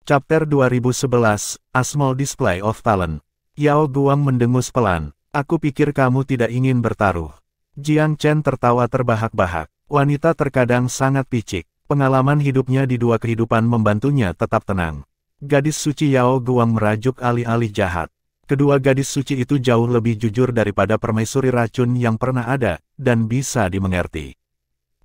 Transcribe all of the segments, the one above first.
Chapter 2011, A Small Display of Talent. Yao Guang mendengus pelan. Aku pikir kamu tidak ingin bertaruh. Jiang Chen tertawa terbahak-bahak. Wanita terkadang sangat picik. Pengalaman hidupnya di dua kehidupan membantunya tetap tenang. Gadis suci Yao Guang merajuk alih-alih jahat. Kedua gadis suci itu jauh lebih jujur daripada permaisuri racun yang pernah ada, dan bisa dimengerti.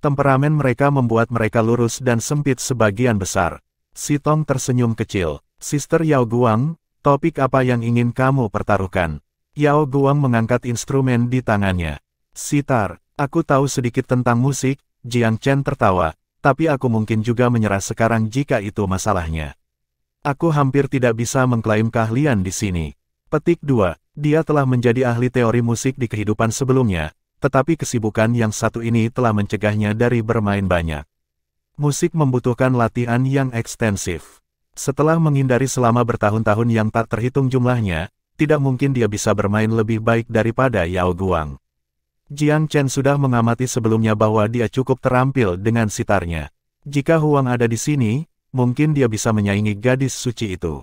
Temperamen mereka membuat mereka lurus dan sempit sebagian besar. Si Tong tersenyum kecil. Sister Yao Guang, topik apa yang ingin kamu pertaruhkan? Yao Guang mengangkat instrumen di tangannya. Sitar, aku tahu sedikit tentang musik, Jiang Chen tertawa, tapi aku mungkin juga menyerah sekarang jika itu masalahnya. Aku hampir tidak bisa mengklaim keahlian di sini. Petik 2. Dia telah menjadi ahli teori musik di kehidupan sebelumnya, tetapi kesibukan yang satu ini telah mencegahnya dari bermain banyak. Musik membutuhkan latihan yang ekstensif. Setelah menghindari selama bertahun-tahun yang tak terhitung jumlahnya, tidak mungkin dia bisa bermain lebih baik daripada Yao Guang. Jiang Chen sudah mengamati sebelumnya bahwa dia cukup terampil dengan sitarnya. Jika Huang ada di sini, mungkin dia bisa menyaingi gadis suci itu.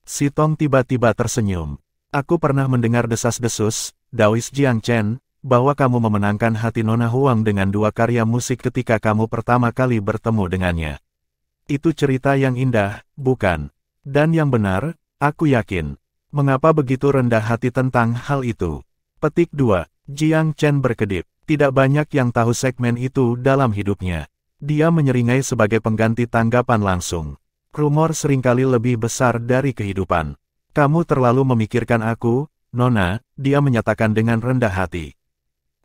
Si Tong tiba-tiba tersenyum. Aku pernah mendengar desas-desus, Daois Jiang Chen, bahwa kamu memenangkan hati Nona Huang dengan dua karya musik ketika kamu pertama kali bertemu dengannya. Itu cerita yang indah, bukan? Dan yang benar, aku yakin. Mengapa begitu rendah hati tentang hal itu? Petik 2. Jiang Chen berkedip. Tidak banyak yang tahu segmen itu dalam hidupnya. Dia menyeringai sebagai pengganti tanggapan langsung. Rumor seringkali lebih besar dari kehidupan. Kamu terlalu memikirkan aku, Nona, dia menyatakan dengan rendah hati.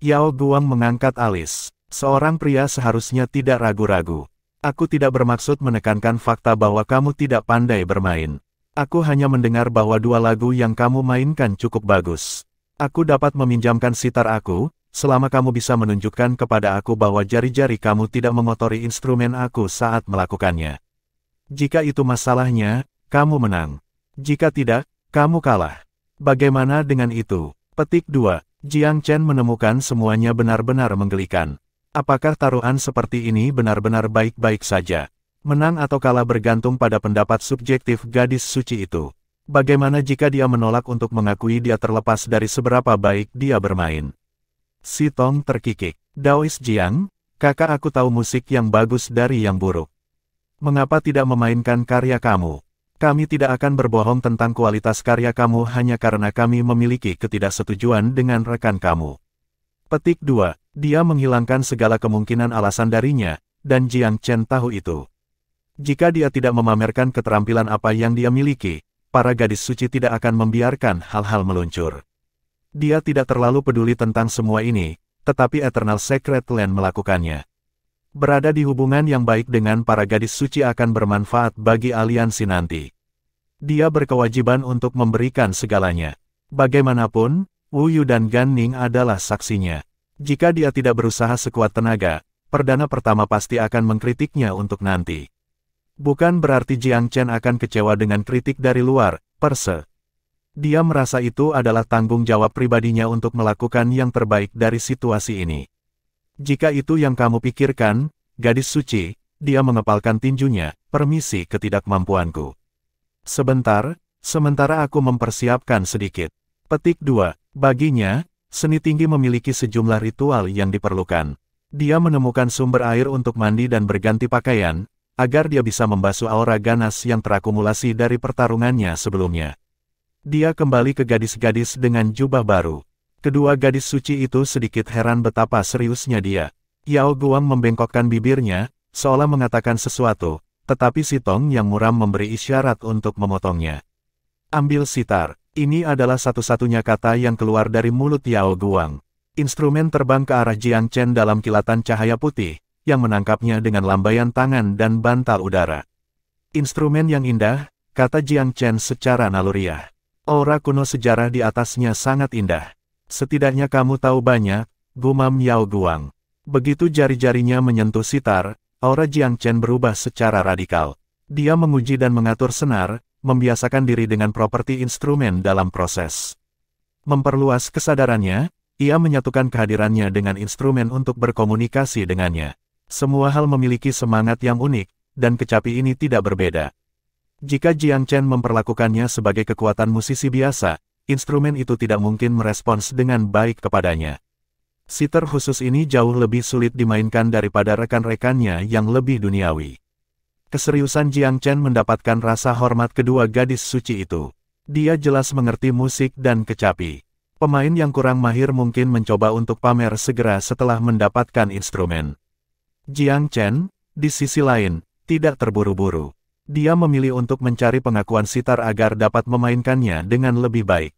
Yao Guang mengangkat alis. Seorang pria seharusnya tidak ragu-ragu. Aku tidak bermaksud menekankan fakta bahwa kamu tidak pandai bermain. Aku hanya mendengar bahwa dua lagu yang kamu mainkan cukup bagus. Aku dapat meminjamkan sitar aku, selama kamu bisa menunjukkan kepada aku bahwa jari-jari kamu tidak mengotori instrumen aku saat melakukannya. Jika itu masalahnya, kamu menang. Jika tidak, kamu kalah. Bagaimana dengan itu? Petik 2. Jiang Chen menemukan semuanya benar-benar menggelikan. Apakah taruhan seperti ini benar-benar baik-baik saja? Menang atau kalah bergantung pada pendapat subjektif gadis suci itu. Bagaimana jika dia menolak untuk mengakui dia terlepas dari seberapa baik dia bermain? Si Tong terkikik. Daois Jiang, kakak aku tahu musik yang bagus dari yang buruk. Mengapa tidak memainkan karya kamu? Kami tidak akan berbohong tentang kualitas karya kamu hanya karena kami memiliki ketidaksetujuan dengan rekan kamu. Petik 2. Dia menghilangkan segala kemungkinan alasan darinya, dan Jiang Chen tahu itu. Jika dia tidak memamerkan keterampilan apa yang dia miliki, para gadis suci tidak akan membiarkan hal-hal meluncur. Dia tidak terlalu peduli tentang semua ini, tetapi Eternal Secret Land melakukannya. Berada di hubungan yang baik dengan para gadis suci akan bermanfaat bagi aliansi nanti. Dia berkewajiban untuk memberikan segalanya. Bagaimanapun, Wu Yu dan Gan Ning adalah saksinya. Jika dia tidak berusaha sekuat tenaga, perdana pertama pasti akan mengkritiknya untuk nanti. Bukan berarti Jiang Chen akan kecewa dengan kritik dari luar, perse. Dia merasa itu adalah tanggung jawab pribadinya untuk melakukan yang terbaik dari situasi ini. Jika itu yang kamu pikirkan, gadis suci, dia mengepalkan tinjunya, permisi ketidakmampuanku. Sementara aku mempersiapkan sedikit. Petik 2. Baginya, seni tinggi memiliki sejumlah ritual yang diperlukan. Dia menemukan sumber air untuk mandi dan berganti pakaian, agar dia bisa membasuh aura ganas yang terakumulasi dari pertarungannya sebelumnya. Dia kembali ke gadis-gadis dengan jubah baru. Kedua gadis suci itu sedikit heran betapa seriusnya dia. Yao Guang membengkokkan bibirnya, seolah mengatakan sesuatu, tetapi si Tong yang muram memberi isyarat untuk memotongnya. Ambil sitar. Ini adalah satu-satunya kata yang keluar dari mulut Yao Guang. Instrumen terbang ke arah Jiang Chen dalam kilatan cahaya putih, yang menangkapnya dengan lambaian tangan dan bantal udara. Instrumen yang indah, kata Jiang Chen secara naluriah. Aura kuno sejarah di atasnya sangat indah. Setidaknya kamu tahu banyak, gumam Yao Guang. Begitu jari-jarinya menyentuh sitar, aura Jiang Chen berubah secara radikal. Dia menguji dan mengatur senar, membiasakan diri dengan properti instrumen dalam proses. Memperluas kesadarannya, ia menyatukan kehadirannya dengan instrumen untuk berkomunikasi dengannya. Semua hal memiliki semangat yang unik, dan kecapi ini tidak berbeda. Jika Jiang Chen memperlakukannya sebagai kekuatan musisi biasa, instrumen itu tidak mungkin merespons dengan baik kepadanya. Sitar khusus ini jauh lebih sulit dimainkan daripada rekan-rekannya yang lebih duniawi. Keseriusan Jiang Chen mendapatkan rasa hormat kedua gadis suci itu. Dia jelas mengerti musik dan kecapi. Pemain yang kurang mahir mungkin mencoba untuk pamer segera setelah mendapatkan instrumen. Jiang Chen, di sisi lain, tidak terburu-buru. Dia memilih untuk mencari pengakuan sitar agar dapat memainkannya dengan lebih baik.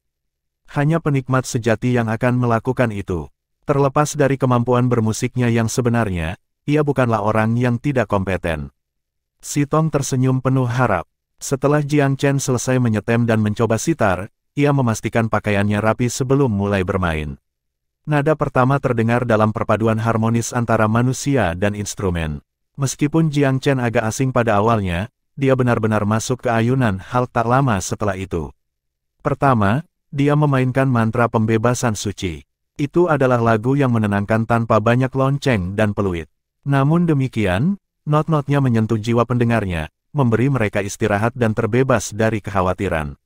Hanya penikmat sejati yang akan melakukan itu. Terlepas dari kemampuan bermusiknya yang sebenarnya, ia bukanlah orang yang tidak kompeten. Si Tong tersenyum penuh harap. Setelah Jiang Chen selesai menyetem dan mencoba sitar, ia memastikan pakaiannya rapi sebelum mulai bermain. Nada pertama terdengar dalam perpaduan harmonis antara manusia dan instrumen. Meskipun Jiang Chen agak asing pada awalnya, dia benar-benar masuk ke ayunan hal tak lama setelah itu. Pertama, dia memainkan mantra pembebasan suci. Itu adalah lagu yang menenangkan tanpa banyak lonceng dan peluit. Namun demikian, not-notnya menyentuh jiwa pendengarnya, memberi mereka istirahat dan terbebas dari kekhawatiran.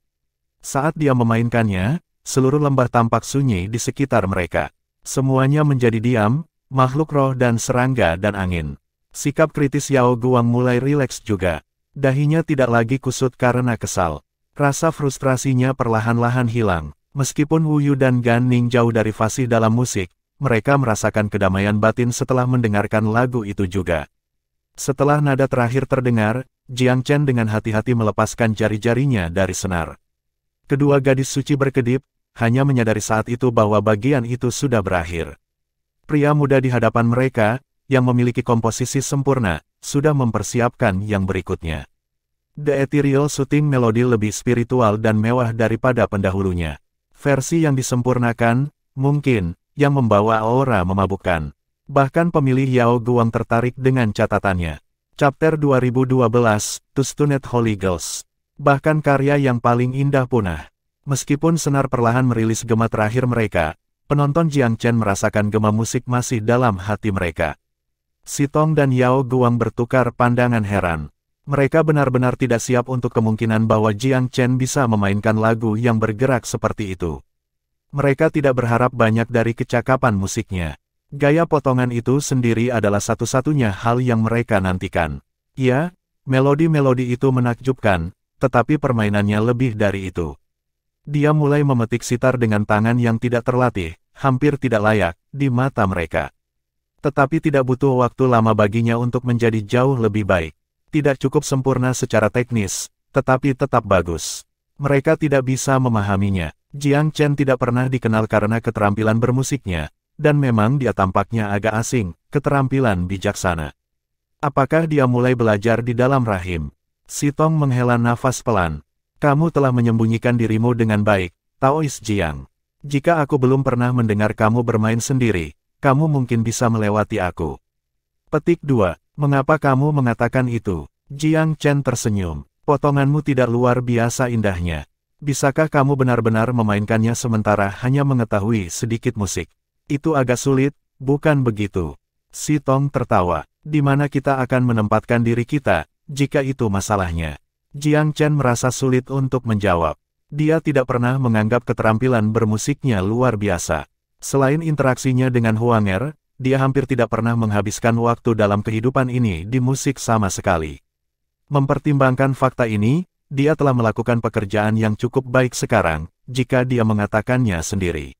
Saat dia memainkannya, seluruh lembah tampak sunyi di sekitar mereka. Semuanya menjadi diam, makhluk roh dan serangga dan angin. Sikap kritis Yao Guang mulai rileks juga. Dahinya tidak lagi kusut karena kesal. Rasa frustrasinya perlahan-lahan hilang. Meskipun Wu Yu dan Gan Ning jauh dari fasih dalam musik, mereka merasakan kedamaian batin setelah mendengarkan lagu itu juga. Setelah nada terakhir terdengar, Jiang Chen dengan hati-hati melepaskan jari-jarinya dari senar. Kedua gadis suci berkedip, hanya menyadari saat itu bahwa bagian itu sudah berakhir. Pria muda di hadapan mereka, yang memiliki komposisi sempurna, sudah mempersiapkan yang berikutnya. The Ethereal Shooting Melody lebih spiritual dan mewah daripada pendahulunya. Versi yang disempurnakan, mungkin, yang membawa aura memabukkan. Bahkan pemilih Yao Guang tertarik dengan catatannya. Chapter 2012, Tustunet Holy Girls. Bahkan karya yang paling indah punah. Meskipun senar perlahan merilis gema terakhir mereka, penonton Jiang Chen merasakan gema musik masih dalam hati mereka. Si Tong dan Yao Guang bertukar pandangan heran. Mereka benar-benar tidak siap untuk kemungkinan bahwa Jiang Chen bisa memainkan lagu yang bergerak seperti itu. Mereka tidak berharap banyak dari kecakapan musiknya. Gaya potongan itu sendiri adalah satu-satunya hal yang mereka nantikan. Ya, melodi-melodi itu menakjubkan, tetapi permainannya lebih dari itu. Dia mulai memetik sitar dengan tangan yang tidak terlatih, hampir tidak layak, di mata mereka. Tetapi tidak butuh waktu lama baginya untuk menjadi jauh lebih baik. Tidak cukup sempurna secara teknis, tetapi tetap bagus. Mereka tidak bisa memahaminya. Jiang Chen tidak pernah dikenal karena keterampilan bermusiknya, dan memang dia tampaknya agak asing, keterampilan bijaksana. Apakah dia mulai belajar di dalam rahim? Si Tong menghela nafas pelan. Kamu telah menyembunyikan dirimu dengan baik, Taois Jiang. Jika aku belum pernah mendengar kamu bermain sendiri, kamu mungkin bisa melewati aku. Petik 2. Mengapa kamu mengatakan itu? Jiang Chen tersenyum. Potonganmu tidak luar biasa indahnya. Bisakah kamu benar-benar memainkannya sementara hanya mengetahui sedikit musik? Itu agak sulit, bukan begitu? Si Tong tertawa. Di mana kita akan menempatkan diri kita, jika itu masalahnya? Jiang Chen merasa sulit untuk menjawab. Dia tidak pernah menganggap keterampilan bermusiknya luar biasa. Selain interaksinya dengan Huanger, dia hampir tidak pernah menghabiskan waktu dalam kehidupan ini di musik sama sekali. Mempertimbangkan fakta ini, dia telah melakukan pekerjaan yang cukup baik sekarang, jika dia mengatakannya sendiri.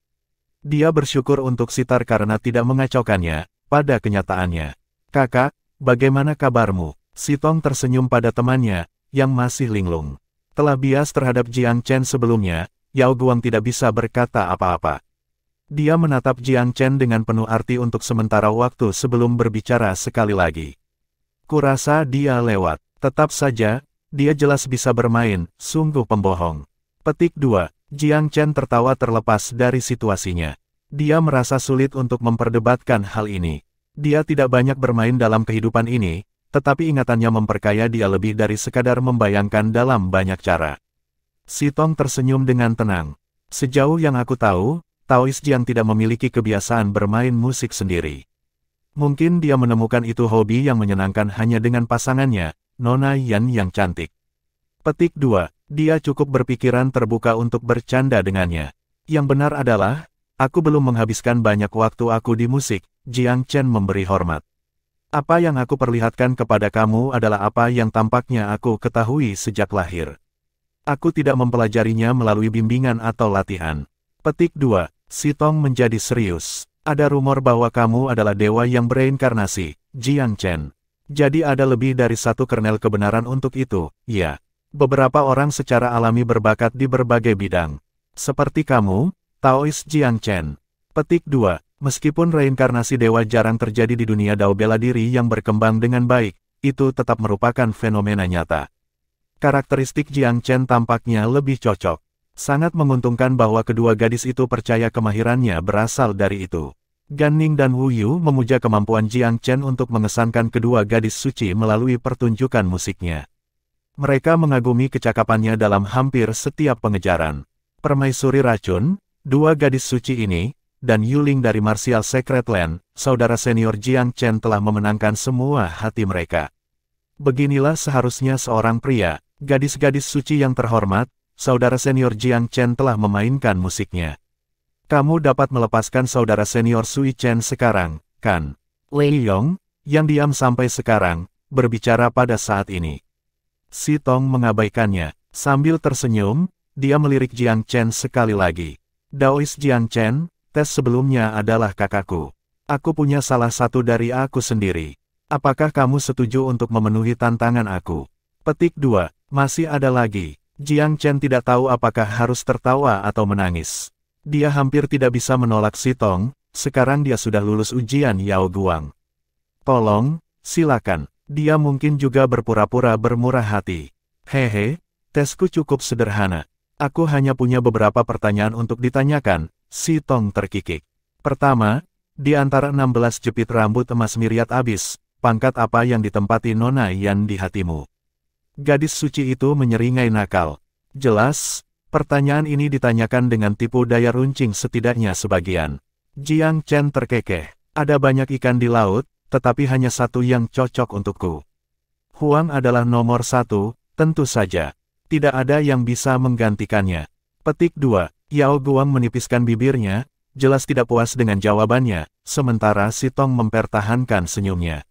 Dia bersyukur untuk sitar karena tidak mengacaukannya, pada kenyataannya. Kakak, bagaimana kabarmu? Si Tong tersenyum pada temannya, yang masih linglung. Telah bias terhadap Jiang Chen sebelumnya, Yao Guang tidak bisa berkata apa-apa. Dia menatap Jiang Chen dengan penuh arti untuk sementara waktu sebelum berbicara sekali lagi. Kurasa dia lewat. Tetap saja, dia jelas bisa bermain, sungguh pembohong. Petik 2. Jiang Chen tertawa terlepas dari situasinya. Dia merasa sulit untuk memperdebatkan hal ini. Dia tidak banyak bermain dalam kehidupan ini, tetapi ingatannya memperkaya dia lebih dari sekadar membayangkan dalam banyak cara. Si Tong tersenyum dengan tenang. Sejauh yang aku tahu, Taois Jiang tidak memiliki kebiasaan bermain musik sendiri. Mungkin dia menemukan itu hobi yang menyenangkan hanya dengan pasangannya, Nona Yan yang cantik. Petik 2. Dia cukup berpikiran terbuka untuk bercanda dengannya. Yang benar adalah, aku belum menghabiskan banyak waktu aku di musik, Jiang Chen memberi hormat. Apa yang aku perlihatkan kepada kamu adalah apa yang tampaknya aku ketahui sejak lahir. Aku tidak mempelajarinya melalui bimbingan atau latihan. Petik 2. Si Tong menjadi serius. Ada rumor bahwa kamu adalah dewa yang bereinkarnasi, Jiang Chen. Jadi ada lebih dari satu kernel kebenaran untuk itu, ya. Beberapa orang secara alami berbakat di berbagai bidang. Seperti kamu, Taois Jiang Chen. Petik 2. Meskipun reinkarnasi dewa jarang terjadi di dunia Dao bela diri yang berkembang dengan baik, itu tetap merupakan fenomena nyata. Karakteristik Jiang Chen tampaknya lebih cocok. Sangat menguntungkan bahwa kedua gadis itu percaya kemahirannya berasal dari itu. Gan Ning dan Wu Yu memuja kemampuan Jiang Chen untuk mengesankan kedua gadis suci melalui pertunjukan musiknya. Mereka mengagumi kecakapannya dalam hampir setiap pengejaran. Permaisuri racun, dua gadis suci ini, dan Yuling dari Martial Secret Land, saudara senior Jiang Chen telah memenangkan semua hati mereka. Beginilah seharusnya seorang pria, gadis-gadis suci yang terhormat, saudara senior Jiang Chen telah memainkan musiknya. Kamu dapat melepaskan saudara senior Sui Chen sekarang, kan? Lei Yong, yang diam sampai sekarang, berbicara pada saat ini. Si Tong mengabaikannya. Sambil tersenyum, dia melirik Jiang Chen sekali lagi. Daois Jiang Chen, tes sebelumnya adalah kakakku. Aku punya salah satu dari aku sendiri. Apakah kamu setuju untuk memenuhi tantangan aku? Petik 2. Masih ada lagi. Jiang Chen tidak tahu apakah harus tertawa atau menangis. Dia hampir tidak bisa menolak Si Tong, sekarang dia sudah lulus ujian Yao Guang. Tolong, silakan. Dia mungkin juga berpura-pura bermurah hati. Hehe, tesku cukup sederhana. Aku hanya punya beberapa pertanyaan untuk ditanyakan, Si Tong terkikik. Pertama, di antara 16 jepit rambut emas Miriat Abis, pangkat apa yang ditempati Nona Yan di hatimu? Gadis suci itu menyeringai nakal. Jelas, pertanyaan ini ditanyakan dengan tipu daya runcing setidaknya sebagian. Jiang Chen terkekeh. Ada banyak ikan di laut, tetapi hanya satu yang cocok untukku. Huang adalah nomor satu, tentu saja. Tidak ada yang bisa menggantikannya. Petik 2. Yao Guang menipiskan bibirnya, jelas tidak puas dengan jawabannya, sementara Si Tong mempertahankan senyumnya.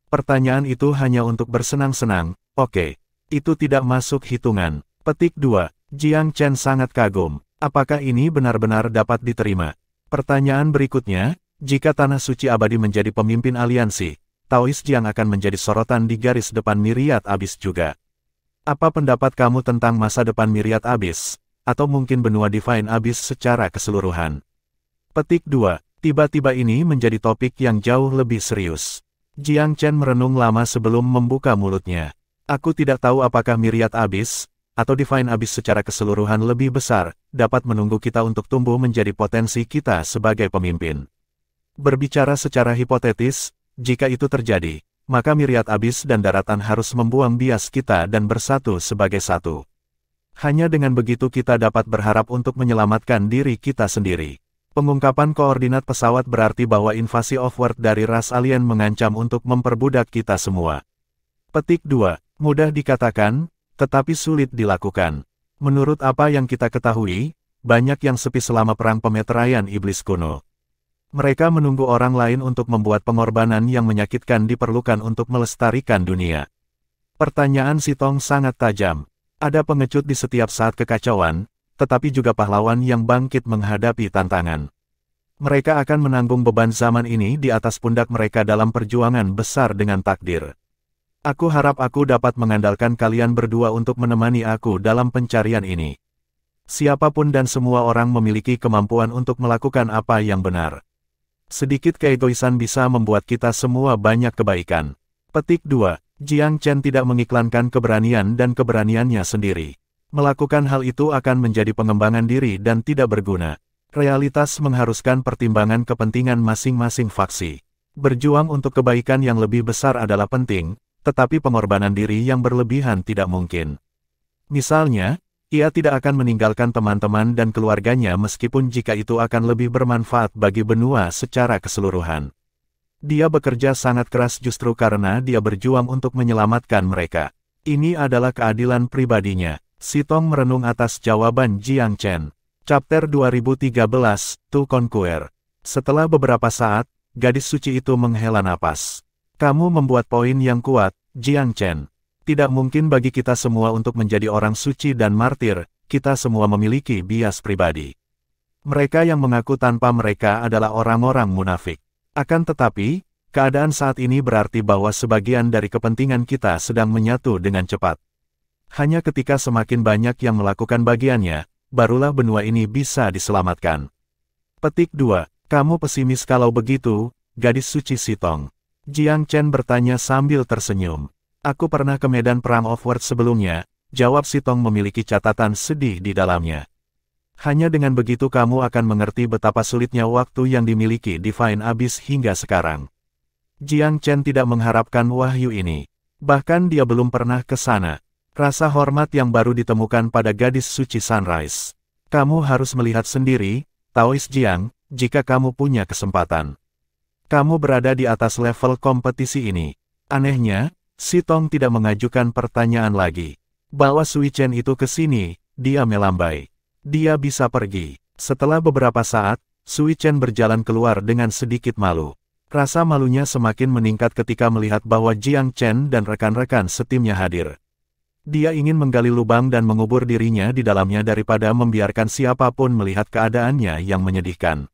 Pertanyaan itu hanya untuk bersenang-senang, oke. Itu tidak masuk hitungan. Petik 2. Jiang Chen sangat kagum. Apakah ini benar-benar dapat diterima? Pertanyaan berikutnya, jika Tanah Suci Abadi menjadi pemimpin aliansi, Taois Jiang akan menjadi sorotan di garis depan Miriat Abis juga. Apa pendapat kamu tentang masa depan Miriat Abis, atau mungkin benua Divine Abyss secara keseluruhan? Petik 2. Tiba-tiba ini menjadi topik yang jauh lebih serius. Jiang Chen merenung lama sebelum membuka mulutnya. Aku tidak tahu apakah Miriat Abyss, atau Divine Abyss secara keseluruhan lebih besar, dapat menunggu kita untuk tumbuh menjadi potensi kita sebagai pemimpin. Berbicara secara hipotetis, jika itu terjadi, maka Miriat Abyss dan daratan harus membuang bias kita dan bersatu sebagai satu. Hanya dengan begitu kita dapat berharap untuk menyelamatkan diri kita sendiri. Pengungkapan koordinat pesawat berarti bahwa invasi off-world dari ras alien mengancam untuk memperbudak kita semua. Petik 2. Mudah dikatakan, tetapi sulit dilakukan. Menurut apa yang kita ketahui, banyak yang sepi selama perang pemeteraian iblis kuno. Mereka menunggu orang lain untuk membuat pengorbanan yang menyakitkan diperlukan untuk melestarikan dunia. Pertanyaan Si Tong sangat tajam. Ada pengecut di setiap saat kekacauan, tetapi juga pahlawan yang bangkit menghadapi tantangan. Mereka akan menanggung beban zaman ini di atas pundak mereka dalam perjuangan besar dengan takdir. Aku harap aku dapat mengandalkan kalian berdua untuk menemani aku dalam pencarian ini. Siapapun dan semua orang memiliki kemampuan untuk melakukan apa yang benar. Sedikit keegoisan bisa membuat kita semua banyak kebaikan. Petik 2. Jiang Chen tidak mengiklankan keberanian dan keberaniannya sendiri. Melakukan hal itu akan menjadi pengembangan diri dan tidak berguna. Realitas mengharuskan pertimbangan kepentingan masing-masing faksi. Berjuang untuk kebaikan yang lebih besar adalah penting, tetapi pengorbanan diri yang berlebihan tidak mungkin. Misalnya, ia tidak akan meninggalkan teman-teman dan keluarganya meskipun jika itu akan lebih bermanfaat bagi benua secara keseluruhan. Dia bekerja sangat keras justru karena dia berjuang untuk menyelamatkan mereka. Ini adalah keadilan pribadinya. Si Tong merenung atas jawaban Jiang Chen. Chapter 2013, To Conquer. Setelah beberapa saat, gadis suci itu menghela napas. Kamu membuat poin yang kuat, Jiang Chen. Tidak mungkin bagi kita semua untuk menjadi orang suci dan martir, kita semua memiliki bias pribadi. Mereka yang mengaku tanpa mereka adalah orang-orang munafik. Akan tetapi, keadaan saat ini berarti bahwa sebagian dari kepentingan kita sedang menyatu dengan cepat. Hanya ketika semakin banyak yang melakukan bagiannya, barulah benua ini bisa diselamatkan. Petik 2. Kamu pesimis kalau begitu, gadis suci Si Tong. Jiang Chen bertanya sambil tersenyum. Aku pernah ke medan perang Offworld sebelumnya, jawab Si Tong memiliki catatan sedih di dalamnya. Hanya dengan begitu kamu akan mengerti betapa sulitnya waktu yang dimiliki Divine Abyss hingga sekarang. Jiang Chen tidak mengharapkan wahyu ini. Bahkan dia belum pernah ke sana. Rasa hormat yang baru ditemukan pada gadis suci Sunrise. Kamu harus melihat sendiri, Taoist Jiang, jika kamu punya kesempatan. Kamu berada di atas level kompetisi ini. Anehnya, Si Tong tidak mengajukan pertanyaan lagi. Bawa Sui Chen itu ke sini, dia melambai. Dia bisa pergi. Setelah beberapa saat, Sui Chen berjalan keluar dengan sedikit malu. Rasa malunya semakin meningkat ketika melihat bahwa Jiang Chen dan rekan-rekan setimnya hadir. Dia ingin menggali lubang dan mengubur dirinya di dalamnya daripada membiarkan siapapun melihat keadaannya yang menyedihkan.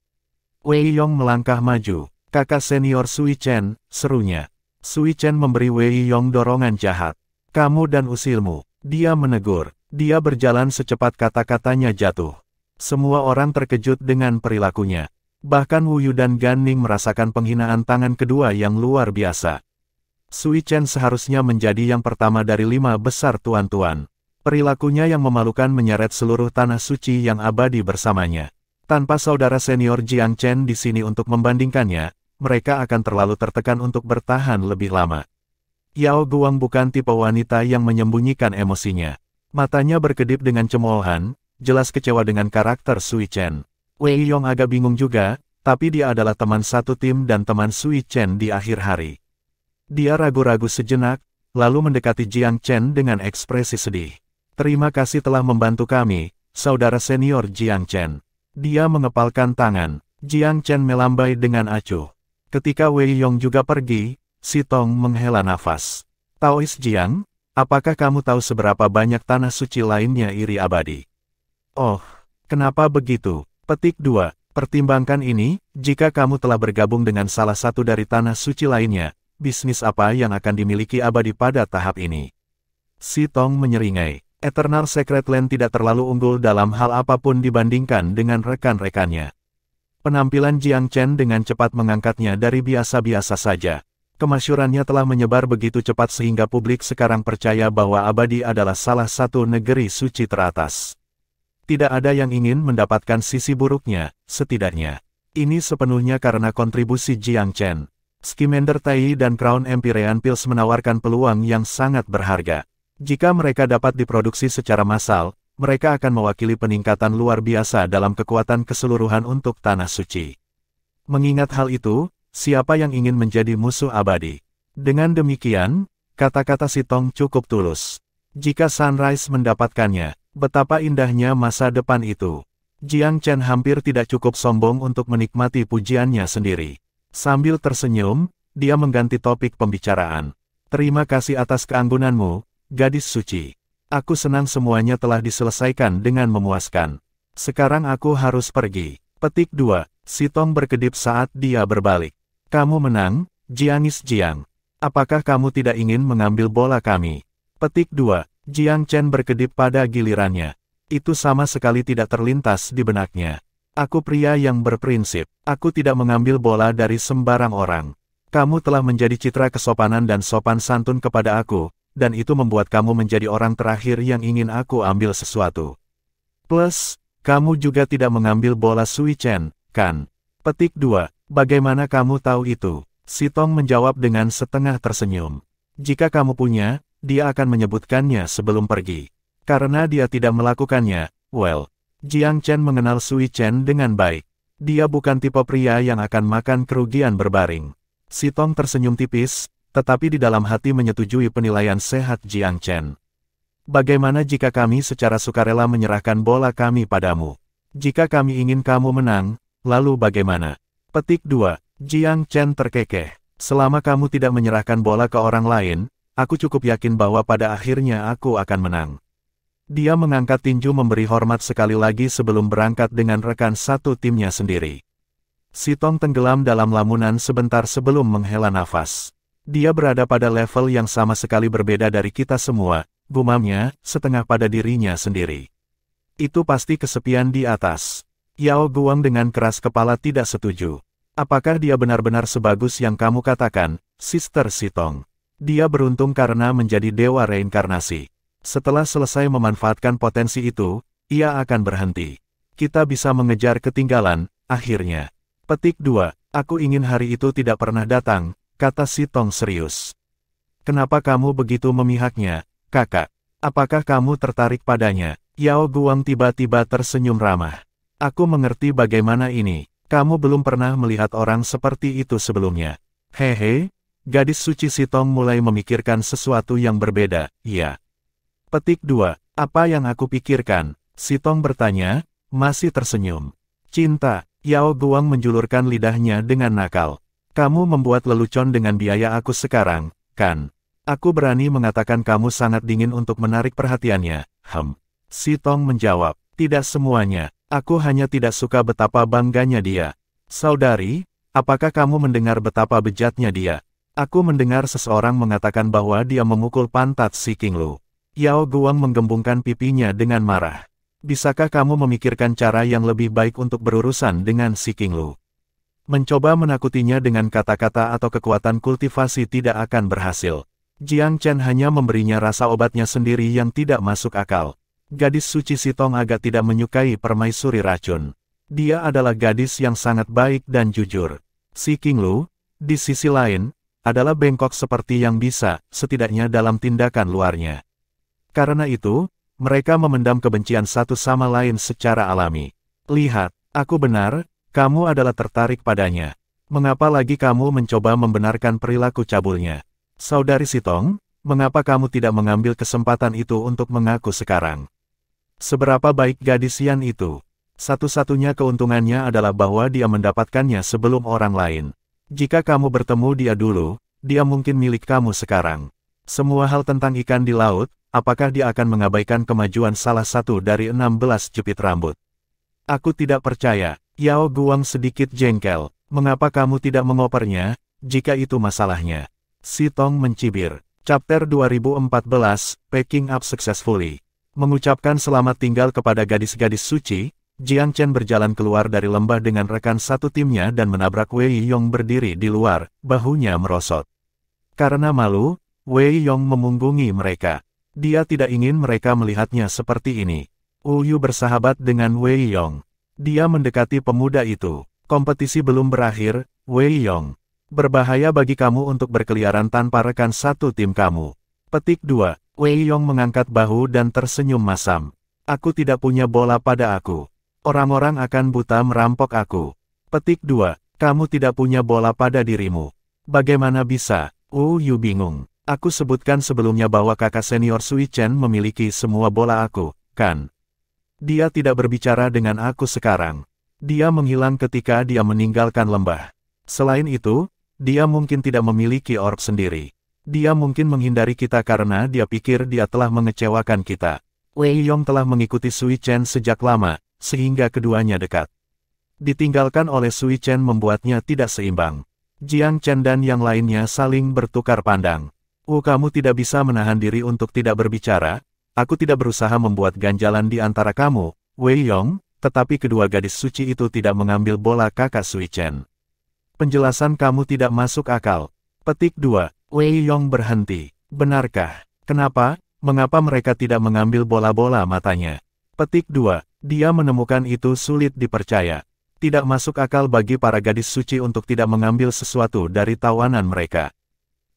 Wei Yong melangkah maju. Kakak senior Sui Chen, serunya. Sui Chen memberi Wei Yong dorongan jahat. Kamu dan usilmu. Dia menegur. Dia berjalan secepat kata-katanya jatuh. Semua orang terkejut dengan perilakunya. Bahkan Wu Yu dan Gan Ning merasakan penghinaan tangan kedua yang luar biasa. Sui Chen seharusnya menjadi yang pertama dari 5 besar tuan-tuan. Perilakunya yang memalukan menyeret seluruh tanah suci yang abadi bersamanya. Tanpa saudara senior Jiang Chen di sini untuk membandingkannya, mereka akan terlalu tertekan untuk bertahan lebih lama. Yao Guang bukan tipe wanita yang menyembunyikan emosinya. Matanya berkedip dengan cemoohan, jelas kecewa dengan karakter Sui Chen. Wei Yong agak bingung juga, tapi dia adalah teman satu tim dan teman Sui Chen di akhir hari. Dia ragu-ragu sejenak, lalu mendekati Jiang Chen dengan ekspresi sedih. Terima kasih telah membantu kami, saudara senior Jiang Chen. Dia mengepalkan tangan. Jiang Chen melambai dengan acuh. Ketika Wei Yong juga pergi, Si Tong menghela nafas. Taoist Jiang, apakah kamu tahu seberapa banyak tanah suci lainnya iri abadi? Oh, kenapa begitu? Petik 2. Pertimbangkan ini, jika kamu telah bergabung dengan salah satu dari tanah suci lainnya, bisnis apa yang akan dimiliki abadi pada tahap ini? Si Tong menyeringai. Eternal Secret Land tidak terlalu unggul dalam hal apapun dibandingkan dengan rekan-rekannya. Penampilan Jiang Chen dengan cepat mengangkatnya dari biasa-biasa saja. Kemasyurannya telah menyebar begitu cepat sehingga publik sekarang percaya bahwa abadi adalah salah satu negeri suci teratas. Tidak ada yang ingin mendapatkan sisi buruknya, setidaknya. Ini sepenuhnya karena kontribusi Jiang Chen. Scamander Tai dan Crown Empyrean Pills menawarkan peluang yang sangat berharga. Jika mereka dapat diproduksi secara massal, mereka akan mewakili peningkatan luar biasa dalam kekuatan keseluruhan untuk tanah suci. Mengingat hal itu, siapa yang ingin menjadi musuh abadi? Dengan demikian, kata-kata Si Tong cukup tulus. Jika Sunrise mendapatkannya, betapa indahnya masa depan itu. Jiang Chen hampir tidak cukup sombong untuk menikmati pujiannya sendiri. Sambil tersenyum, dia mengganti topik pembicaraan. Terima kasih atas keanggunanmu, gadis suci. Aku senang semuanya telah diselesaikan dengan memuaskan. Sekarang aku harus pergi. Petik 2. Si Tong berkedip saat dia berbalik. Kamu menang, Jiangis Jiang. Apakah kamu tidak ingin mengambil bola kami? Petik 2. Jiang Chen berkedip pada gilirannya. Itu sama sekali tidak terlintas di benaknya. Aku pria yang berprinsip. Aku tidak mengambil bola dari sembarang orang. Kamu telah menjadi citra kesopanan dan sopan santun kepada aku, dan itu membuat kamu menjadi orang terakhir yang ingin aku ambil sesuatu. Plus, kamu juga tidak mengambil bola Sui Chen, kan? Petik 2. Bagaimana kamu tahu itu? Si Tong menjawab dengan setengah tersenyum. Jika kamu punya, dia akan menyebutkannya sebelum pergi. Karena dia tidak melakukannya, well, Jiang Chen mengenal Sui Chen dengan baik. Dia bukan tipe pria yang akan makan kerugian berbaring. Si Tong tersenyum tipis, tetapi di dalam hati menyetujui penilaian sehat Jiang Chen. Bagaimana jika kami secara sukarela menyerahkan bola kami padamu? Jika kami ingin kamu menang, lalu bagaimana? Petik 2. Jiang Chen terkekeh. Selama kamu tidak menyerahkan bola ke orang lain, aku cukup yakin bahwa pada akhirnya aku akan menang. Dia mengangkat tinju memberi hormat sekali lagi sebelum berangkat dengan rekan satu timnya sendiri. Sitong tenggelam dalam lamunan sebentar sebelum menghela nafas. Dia berada pada level yang sama sekali berbeda dari kita semua, gumamnya, setengah pada dirinya sendiri. Itu pasti kesepian di atas. Yao Guang dengan keras kepala tidak setuju. Apakah dia benar-benar sebagus yang kamu katakan, Sister Sitong? Dia beruntung karena menjadi dewa reinkarnasi. Setelah selesai memanfaatkan potensi itu, ia akan berhenti. Kita bisa mengejar ketinggalan, akhirnya. Petik 2. Aku ingin hari itu tidak pernah datang, kata Sitong serius. Kenapa kamu begitu memihaknya, kakak? Apakah kamu tertarik padanya? Yao Guang tiba-tiba tersenyum ramah. Aku mengerti bagaimana ini. Kamu belum pernah melihat orang seperti itu sebelumnya. Hehe, gadis suci Sitong mulai memikirkan sesuatu yang berbeda, ya. Petik 2. Apa yang aku pikirkan? Sitong bertanya, masih tersenyum. Cinta. Yao Guang menjulurkan lidahnya dengan nakal. Kamu membuat lelucon dengan biaya aku sekarang, kan? Aku berani mengatakan kamu sangat dingin untuk menarik perhatiannya. Sitong menjawab, tidak semuanya. Aku hanya tidak suka betapa bangganya dia. Saudari, apakah kamu mendengar betapa bejatnya dia? Aku mendengar seseorang mengatakan bahwa dia memukul pantat si Qinglu. Yao Guang menggembungkan pipinya dengan marah. Bisakah kamu memikirkan cara yang lebih baik untuk berurusan dengan si Qinglu? Mencoba menakutinya dengan kata-kata atau kekuatan kultivasi tidak akan berhasil. Jiang Chen hanya memberinya rasa obatnya sendiri yang tidak masuk akal. Gadis suci Sitong agak tidak menyukai permaisuri racun. Dia adalah gadis yang sangat baik dan jujur. Si Qinglu, di sisi lain, adalah bengkok seperti yang bisa, setidaknya dalam tindakan luarnya. Karena itu, mereka memendam kebencian satu sama lain secara alami. Lihat, aku benar, kamu adalah tertarik padanya. Mengapa lagi kamu mencoba membenarkan perilaku cabulnya? Saudari Sitong, mengapa kamu tidak mengambil kesempatan itu untuk mengaku sekarang? Seberapa baik gadis Yan itu? Satu-satunya keuntungannya adalah bahwa dia mendapatkannya sebelum orang lain. Jika kamu bertemu dia dulu, dia mungkin milik kamu sekarang. Semua hal tentang ikan di laut, apakah dia akan mengabaikan kemajuan salah satu dari 16 jepit rambut? Aku tidak percaya. Yao Guang sedikit jengkel. Mengapa kamu tidak mengopernya, jika itu masalahnya? Sitong mencibir. Chapter 2014, Packing Up Successfully. Mengucapkan selamat tinggal kepada gadis-gadis suci, Jiang Chen berjalan keluar dari lembah dengan rekan satu timnya dan menabrak Wei Yong berdiri di luar, bahunya merosot. Karena malu, Wei Yong memunggungi mereka. Dia tidak ingin mereka melihatnya seperti ini. Yu bersahabat dengan Wei Yong. Dia mendekati pemuda itu. Kompetisi belum berakhir, Wei Yong. Berbahaya bagi kamu untuk berkeliaran tanpa rekan satu tim kamu. Petik 2. Wei Yong mengangkat bahu dan tersenyum masam. Aku tidak punya bola pada aku. Orang-orang akan buta merampok aku. Petik 2. Kamu tidak punya bola pada dirimu. Bagaimana bisa? Yu bingung. Aku sebutkan sebelumnya bahwa kakak senior Sui Chen memiliki semua bola aku, kan? Dia tidak berbicara dengan aku sekarang. Dia menghilang ketika dia meninggalkan lembah. Selain itu, dia mungkin tidak memiliki orb sendiri. Dia mungkin menghindari kita karena dia pikir dia telah mengecewakan kita. Wei Yong telah mengikuti Sui Chen sejak lama, sehingga keduanya dekat. Ditinggalkan oleh Sui Chen membuatnya tidak seimbang. Jiang Chen dan yang lainnya saling bertukar pandang. Kamu tidak bisa menahan diri untuk tidak berbicara. Aku tidak berusaha membuat ganjalan di antara kamu, Wei Yong, tetapi kedua gadis suci itu tidak mengambil bola kakak Sui Chen. Penjelasan kamu tidak masuk akal. Petik 2. Wei Yong berhenti. Benarkah? Kenapa? Mengapa mereka tidak mengambil bola-bola matanya? Petik 2. Dia menemukan itu sulit dipercaya. Tidak masuk akal bagi para gadis suci untuk tidak mengambil sesuatu dari tawanan mereka.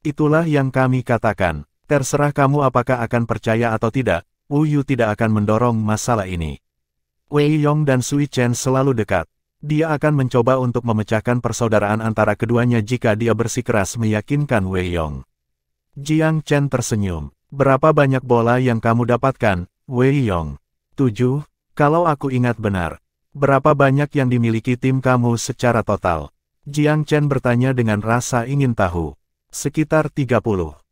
Itulah yang kami katakan. Terserah kamu apakah akan percaya atau tidak, Yu tidak akan mendorong masalah ini. Wei Yong dan Sui Chen selalu dekat. Dia akan mencoba untuk memecahkan persaudaraan antara keduanya jika dia bersikeras meyakinkan Wei Yong. Jiang Chen tersenyum. Berapa banyak bola yang kamu dapatkan, Wei Yong? 7, kalau aku ingat benar. Berapa banyak yang dimiliki tim kamu secara total? Jiang Chen bertanya dengan rasa ingin tahu. Sekitar 30.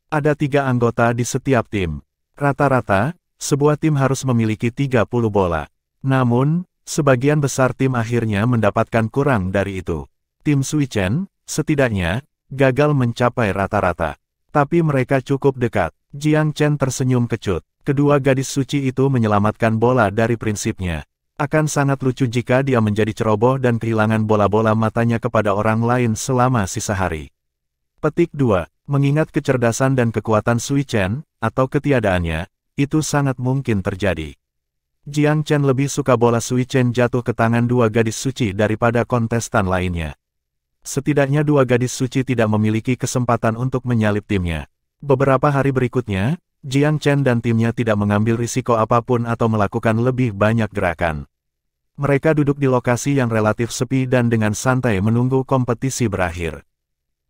Ada 3 anggota di setiap tim. Rata-rata, sebuah tim harus memiliki 30 bola. Namun, sebagian besar tim akhirnya mendapatkan kurang dari itu. Tim Sui Chen, setidaknya, gagal mencapai rata-rata. Tapi mereka cukup dekat. Jiang Chen tersenyum kecut. Kedua gadis suci itu menyelamatkan bola dari prinsipnya. Akan sangat lucu jika dia menjadi ceroboh dan kehilangan bola-bola matanya kepada orang lain selama sisa hari. Petik 2. Mengingat kecerdasan dan kekuatan Sui Chen, atau ketiadaannya, itu sangat mungkin terjadi. Jiang Chen lebih suka bola Sui Chen jatuh ke tangan 2 gadis suci daripada kontestan lainnya. Setidaknya 2 gadis suci tidak memiliki kesempatan untuk menyalip timnya. Beberapa hari berikutnya, Jiang Chen dan timnya tidak mengambil risiko apapun atau melakukan lebih banyak gerakan. Mereka duduk di lokasi yang relatif sepi dan dengan santai menunggu kompetisi berakhir.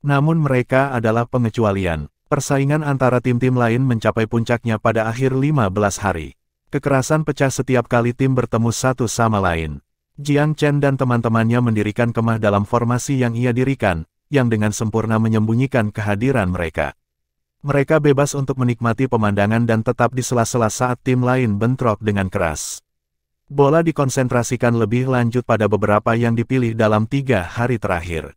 Namun mereka adalah pengecualian. Persaingan antara tim-tim lain mencapai puncaknya pada akhir 15 hari. Kekerasan pecah setiap kali tim bertemu satu sama lain. Jiang Chen dan teman-temannya mendirikan kemah dalam formasi yang ia dirikan, yang dengan sempurna menyembunyikan kehadiran mereka. Mereka bebas untuk menikmati pemandangan dan tetap di sela-sela saat tim lain bentrok dengan keras. Bola dikonsentrasikan lebih lanjut pada beberapa yang dipilih dalam 3 hari terakhir.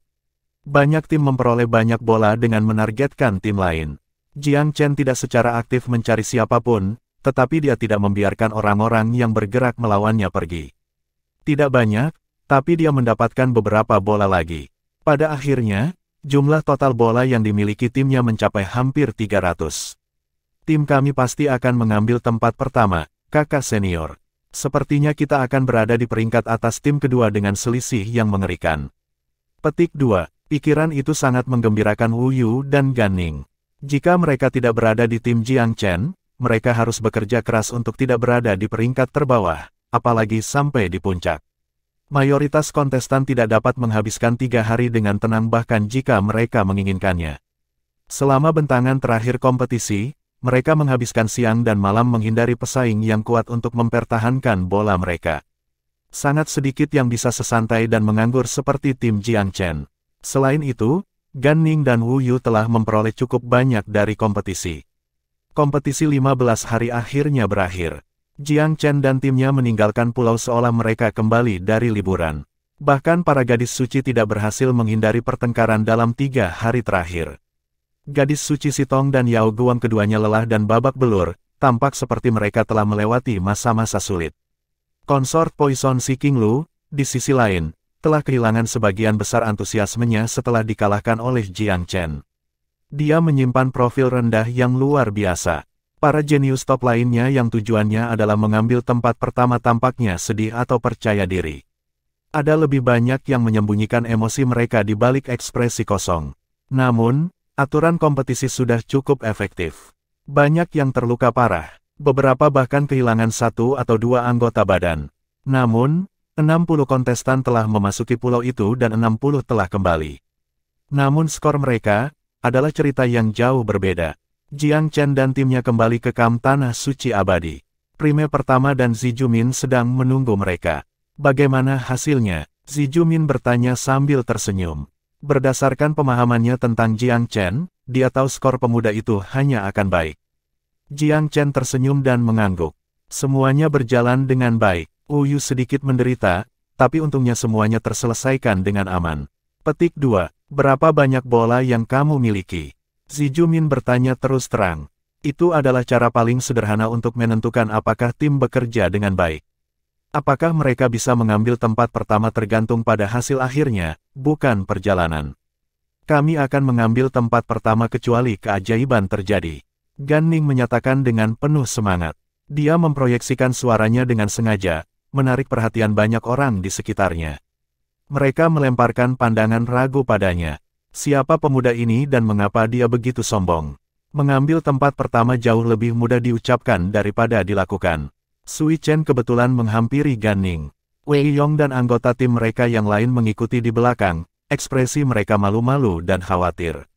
Banyak tim memperoleh banyak bola dengan menargetkan tim lain. Jiang Chen tidak secara aktif mencari siapapun, tetapi dia tidak membiarkan orang-orang yang bergerak melawannya pergi. Tidak banyak, tapi dia mendapatkan beberapa bola lagi. Pada akhirnya, jumlah total bola yang dimiliki timnya mencapai hampir 300. Tim kami pasti akan mengambil tempat pertama, kakak senior. Sepertinya kita akan berada di peringkat atas tim kedua dengan selisih yang mengerikan. Petik 2. Pikiran itu sangat menggembirakan Wu Yu dan Gan Ning. Jika mereka tidak berada di tim Jiang Chen, mereka harus bekerja keras untuk tidak berada di peringkat terbawah, apalagi sampai di puncak. Mayoritas kontestan tidak dapat menghabiskan 3 hari dengan tenang bahkan jika mereka menginginkannya. Selama bentangan terakhir kompetisi, mereka menghabiskan siang dan malam menghindari pesaing yang kuat untuk mempertahankan bola mereka. Sangat sedikit yang bisa sesantai dan menganggur seperti tim Jiang Chen. Selain itu, Gan Ning dan Wu Yu telah memperoleh cukup banyak dari kompetisi. Kompetisi 15 hari akhirnya berakhir. Jiang Chen dan timnya meninggalkan pulau seolah mereka kembali dari liburan. Bahkan para gadis suci tidak berhasil menghindari pertengkaran dalam 3 hari terakhir. Gadis suci Sitong dan Yao Guang keduanya lelah dan babak belur, tampak seperti mereka telah melewati masa-masa sulit. Konsort Poison Si King Lu, di sisi lain, telah kehilangan sebagian besar antusiasmenya setelah dikalahkan oleh Jiang Chen. Dia menyimpan profil rendah yang luar biasa. Para jenius top lainnya yang tujuannya adalah mengambil tempat pertama tampaknya sedih atau percaya diri. Ada lebih banyak yang menyembunyikan emosi mereka di balik ekspresi kosong. Namun, aturan kompetisi sudah cukup efektif. Banyak yang terluka parah. Beberapa bahkan kehilangan 1 atau 2 anggota badan. Namun, 60 kontestan telah memasuki pulau itu dan 60 telah kembali. Namun skor mereka adalah cerita yang jauh berbeda. Jiang Chen dan timnya kembali ke kamp Tanah Suci Abadi. Prime pertama dan Zi Jumin sedang menunggu mereka. Bagaimana hasilnya? Zi Jumin bertanya sambil tersenyum. Berdasarkan pemahamannya tentang Jiang Chen, dia tahu skor pemuda itu hanya akan baik. Jiang Chen tersenyum dan mengangguk. Semuanya berjalan dengan baik. Wu Yu sedikit menderita, tapi untungnya semuanya terselesaikan dengan aman. Petik 2. Berapa banyak bola yang kamu miliki? Zi Jumin bertanya terus terang. Itu adalah cara paling sederhana untuk menentukan apakah tim bekerja dengan baik. Apakah mereka bisa mengambil tempat pertama tergantung pada hasil akhirnya, bukan perjalanan. Kami akan mengambil tempat pertama kecuali keajaiban terjadi. Gan Ning menyatakan dengan penuh semangat. Dia memproyeksikan suaranya dengan sengaja, menarik perhatian banyak orang di sekitarnya. Mereka melemparkan pandangan ragu padanya. Siapa pemuda ini dan mengapa dia begitu sombong? Mengambil tempat pertama jauh lebih mudah diucapkan daripada dilakukan. Sui Chen kebetulan menghampiri Gan Ning. Wei Yong dan anggota tim mereka yang lain mengikuti di belakang, ekspresi mereka malu-malu dan khawatir.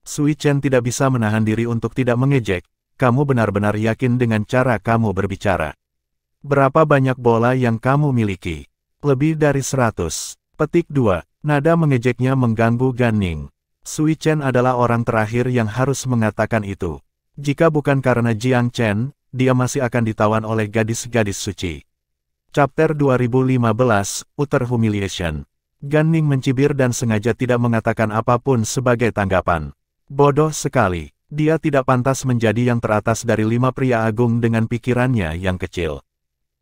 Sui Chen tidak bisa menahan diri untuk tidak mengejek, kamu benar-benar yakin dengan cara kamu berbicara. Berapa banyak bola yang kamu miliki? Lebih dari 100. Petik 2. Nada mengejeknya mengganggu Gan Ning. Sui Chen adalah orang terakhir yang harus mengatakan itu. Jika bukan karena Jiang Chen, dia masih akan ditawan oleh gadis-gadis suci. Chapter 2015, Utter Humiliation. Gan Ning mencibir dan sengaja tidak mengatakan apapun sebagai tanggapan. Bodoh sekali, dia tidak pantas menjadi yang teratas dari 5 pria agung dengan pikirannya yang kecil.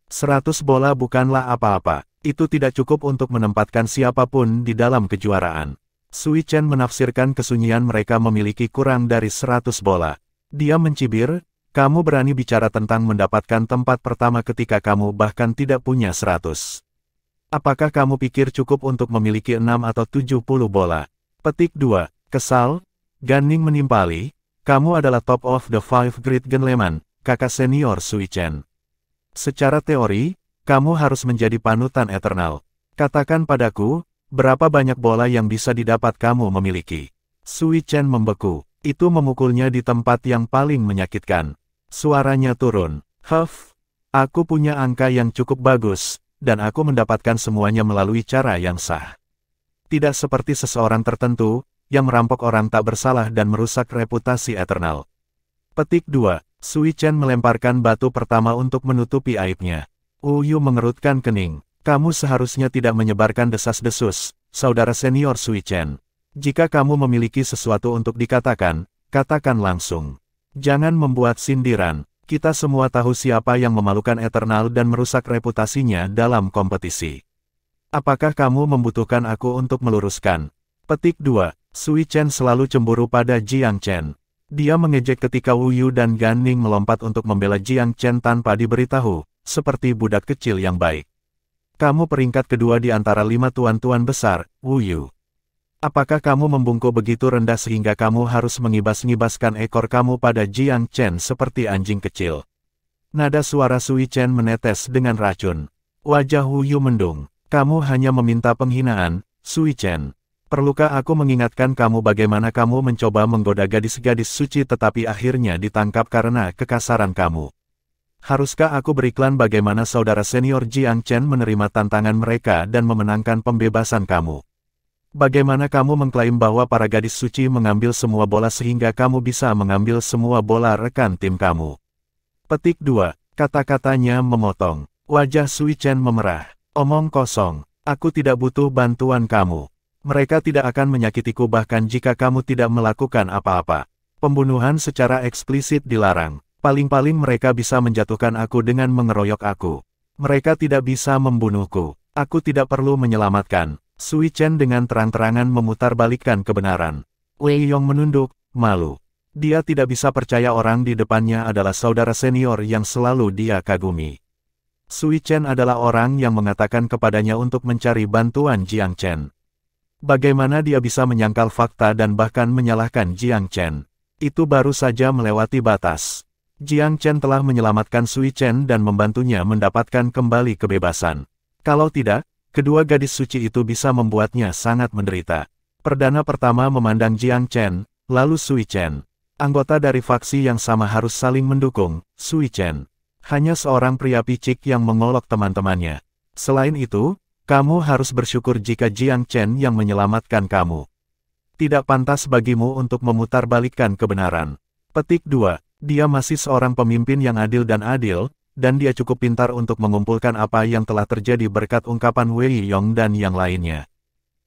100 bola bukanlah apa-apa, itu tidak cukup untuk menempatkan siapapun di dalam kejuaraan. Sui Chen menafsirkan kesunyian mereka memiliki kurang dari 100 bola. Dia mencibir, kamu berani bicara tentang mendapatkan tempat pertama ketika kamu bahkan tidak punya 100. Apakah kamu pikir cukup untuk memiliki 6 atau 70 bola? Petik 2. Kesal, Gan Ning menimpali, kamu adalah top of the 5 great gentlemen, kakak senior Sui Chen. Secara teori, kamu harus menjadi panutan eternal. Katakan padaku, berapa banyak bola yang bisa didapat kamu memiliki? Sui Chen membeku. Itu memukulnya di tempat yang paling menyakitkan. Suaranya turun. Huff, aku punya angka yang cukup bagus, dan aku mendapatkan semuanya melalui cara yang sah. Tidak seperti seseorang tertentu, yang merampok orang tak bersalah dan merusak reputasi eternal. Petik 2. Sui Chen melemparkan batu pertama untuk menutupi aibnya. Yu mengerutkan kening. Kamu seharusnya tidak menyebarkan desas-desus, saudara senior Sui Chen. Jika kamu memiliki sesuatu untuk dikatakan, katakan langsung. Jangan membuat sindiran. Kita semua tahu siapa yang memalukan Eternal dan merusak reputasinya dalam kompetisi. Apakah kamu membutuhkan aku untuk meluruskan? Petik 2. Sui Chen selalu cemburu pada Jiang Chen. Dia mengejek ketika Wu Yu dan Gan Ning melompat untuk membela Jiang Chen tanpa diberitahu, seperti budak kecil yang baik. Kamu peringkat kedua di antara 5 tuan-tuan besar, Wu Yu. Apakah kamu membungkuk begitu rendah sehingga kamu harus mengibas-ngibaskan ekor kamu pada Jiang Chen seperti anjing kecil? Nada suara Sui Chen menetes dengan racun. Wajah Wu Yu mendung. Kamu hanya meminta penghinaan, Sui Chen. Perlukah aku mengingatkan kamu bagaimana kamu mencoba menggoda gadis-gadis suci tetapi akhirnya ditangkap karena kekasaran kamu? Haruskah aku beriklan bagaimana saudara senior Jiang Chen menerima tantangan mereka dan memenangkan pembebasan kamu? Bagaimana kamu mengklaim bahwa para gadis suci mengambil semua bola sehingga kamu bisa mengambil semua bola rekan tim kamu? Petik 2. Kata-katanya memotong. Wajah Sui Chen memerah. Omong kosong. Aku tidak butuh bantuan kamu. Mereka tidak akan menyakitiku bahkan jika kamu tidak melakukan apa-apa. Pembunuhan secara eksplisit dilarang. Paling-paling mereka bisa menjatuhkan aku dengan mengeroyok aku. Mereka tidak bisa membunuhku. Aku tidak perlu menyelamatkan. Sui Chen dengan terang-terangan memutarbalikkan kebenaran. Wei Yong menunduk, malu. Dia tidak bisa percaya orang di depannya adalah saudara senior yang selalu dia kagumi. Sui Chen adalah orang yang mengatakan kepadanya untuk mencari bantuan Jiang Chen. Bagaimana dia bisa menyangkal fakta dan bahkan menyalahkan Jiang Chen? Itu baru saja melewati batas. Jiang Chen telah menyelamatkan Sui Chen dan membantunya mendapatkan kembali kebebasan. Kalau tidak, kedua gadis suci itu bisa membuatnya sangat menderita. Perdana pertama memandang Jiang Chen, lalu Sui Chen. Anggota dari faksi yang sama harus saling mendukung, Sui Chen. Hanya seorang pria picik yang mengolok teman-temannya. Selain itu, kamu harus bersyukur jika Jiang Chen yang menyelamatkan kamu. Tidak pantas bagimu untuk memutarbalikkan kebenaran. Petik 2. Dia masih seorang pemimpin yang adil, dan dia cukup pintar untuk mengumpulkan apa yang telah terjadi berkat ungkapan Wei Yong dan yang lainnya.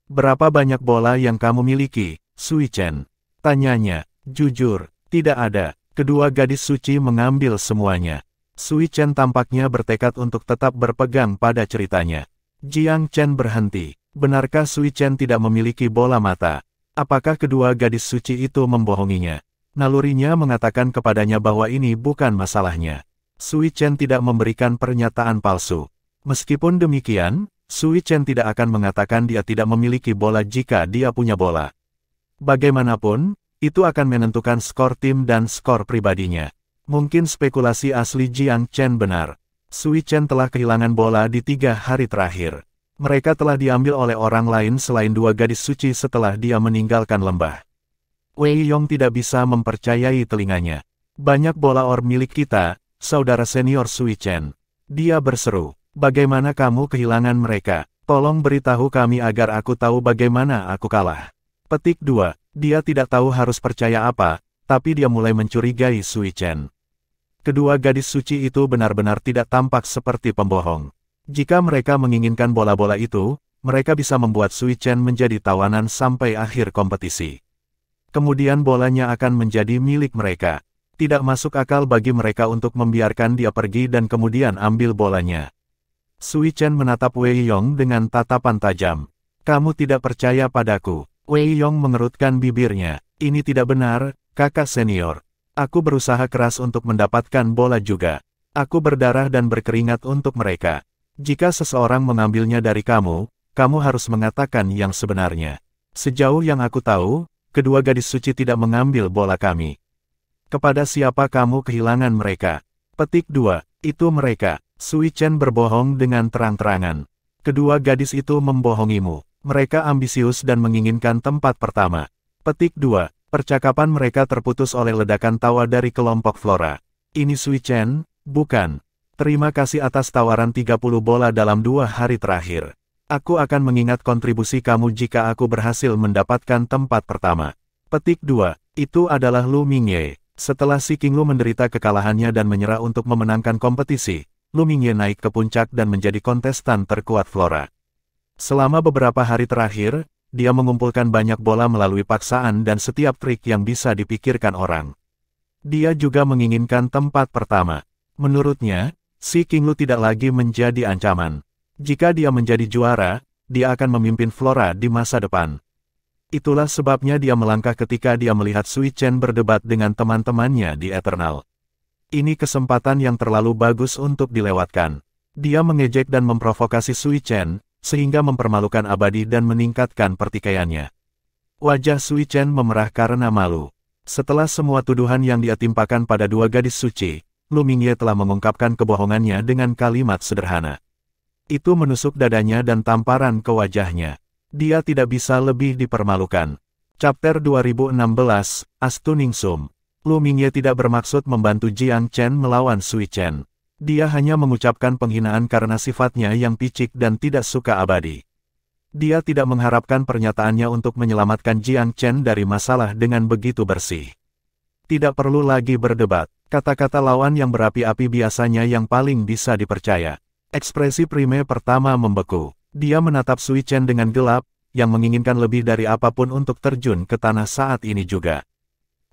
Berapa banyak bola yang kamu miliki, Sui Chen? Tanyanya. Jujur, tidak ada. Kedua gadis suci mengambil semuanya. Sui Chen tampaknya bertekad untuk tetap berpegang pada ceritanya. Jiang Chen berhenti. Benarkah Sui Chen tidak memiliki bola mata? Apakah kedua gadis suci itu membohonginya? Nalurinya mengatakan kepadanya bahwa ini bukan masalahnya. Sui Chen tidak memberikan pernyataan palsu. Meskipun demikian, Sui Chen tidak akan mengatakan dia tidak memiliki bola jika dia punya bola. Bagaimanapun, itu akan menentukan skor tim dan skor pribadinya. Mungkin spekulasi asli Jiang Chen benar. Sui Chen telah kehilangan bola di 3 hari terakhir. Mereka telah diambil oleh orang lain selain 2 gadis suci setelah dia meninggalkan lembah. Wei Yong tidak bisa mempercayai telinganya. Banyak bola orb milik kita, saudara senior Sui Chen. Dia berseru, bagaimana kamu kehilangan mereka? Tolong beritahu kami agar aku tahu bagaimana aku kalah. Petik 2. Dia tidak tahu harus percaya apa, tapi dia mulai mencurigai Sui Chen. Kedua gadis suci itu benar-benar tidak tampak seperti pembohong. Jika mereka menginginkan bola-bola itu, mereka bisa membuat Sui Chen menjadi tawanan sampai akhir kompetisi. Kemudian bolanya akan menjadi milik mereka. Tidak masuk akal bagi mereka untuk membiarkan dia pergi dan kemudian ambil bolanya. Sui Chen menatap Wei Yong dengan tatapan tajam. Kamu tidak percaya padaku. Wei Yong mengerutkan bibirnya. Ini tidak benar, kakak senior. Aku berusaha keras untuk mendapatkan bola juga. Aku berdarah dan berkeringat untuk mereka. Jika seseorang mengambilnya dari kamu, kamu harus mengatakan yang sebenarnya. Sejauh yang aku tahu, kedua gadis suci tidak mengambil bola kami. Kepada siapa kamu kehilangan mereka? Petik 2. Itu mereka. Sui Chen berbohong dengan terang-terangan. Kedua gadis itu membohongimu. Mereka ambisius dan menginginkan tempat pertama. Petik 2. Percakapan mereka terputus oleh ledakan tawa dari kelompok Flora. Ini Sui Chen, bukan. Terima kasih atas tawaran 30 bola dalam 2 hari terakhir. Aku akan mengingat kontribusi kamu jika aku berhasil mendapatkan tempat pertama. Petik 2. Itu adalah Lu Mingye. Setelah si King Lu menderita kekalahannya dan menyerah untuk memenangkan kompetisi, Lu Mingye naik ke puncak dan menjadi kontestan terkuat Flora. Selama beberapa hari terakhir, dia mengumpulkan banyak bola melalui paksaan dan setiap trik yang bisa dipikirkan orang. Dia juga menginginkan tempat pertama. Menurutnya, si King Lu tidak lagi menjadi ancaman. Jika dia menjadi juara, dia akan memimpin Flora di masa depan. Itulah sebabnya dia melangkah ketika dia melihat Sui Chen berdebat dengan teman-temannya di Eternal. Ini kesempatan yang terlalu bagus untuk dilewatkan. Dia mengejek dan memprovokasi Sui Chen, sehingga mempermalukan abadi dan meningkatkan pertikaiannya. Wajah Sui Chen memerah karena malu. Setelah semua tuduhan yang dia timpakan pada dua gadis suci, Lu Mingye telah mengungkapkan kebohongannya dengan kalimat sederhana. Itu menusuk dadanya dan tamparan ke wajahnya. Dia tidak bisa lebih dipermalukan. Chapter 2016, Astuning Sum. Lu Mingye tidak bermaksud membantu Jiang Chen melawan Sui Chen. Dia hanya mengucapkan penghinaan karena sifatnya yang picik dan tidak suka abadi. Dia tidak mengharapkan pernyataannya untuk menyelamatkan Jiang Chen dari masalah dengan begitu bersih. Tidak perlu lagi berdebat. Kata-kata lawan yang berapi-api biasanya yang paling bisa dipercaya. Ekspresi Prime pertama membeku. Dia menatap Sui Chen dengan gelap, yang menginginkan lebih dari apapun untuk terjun ke tanah saat ini juga.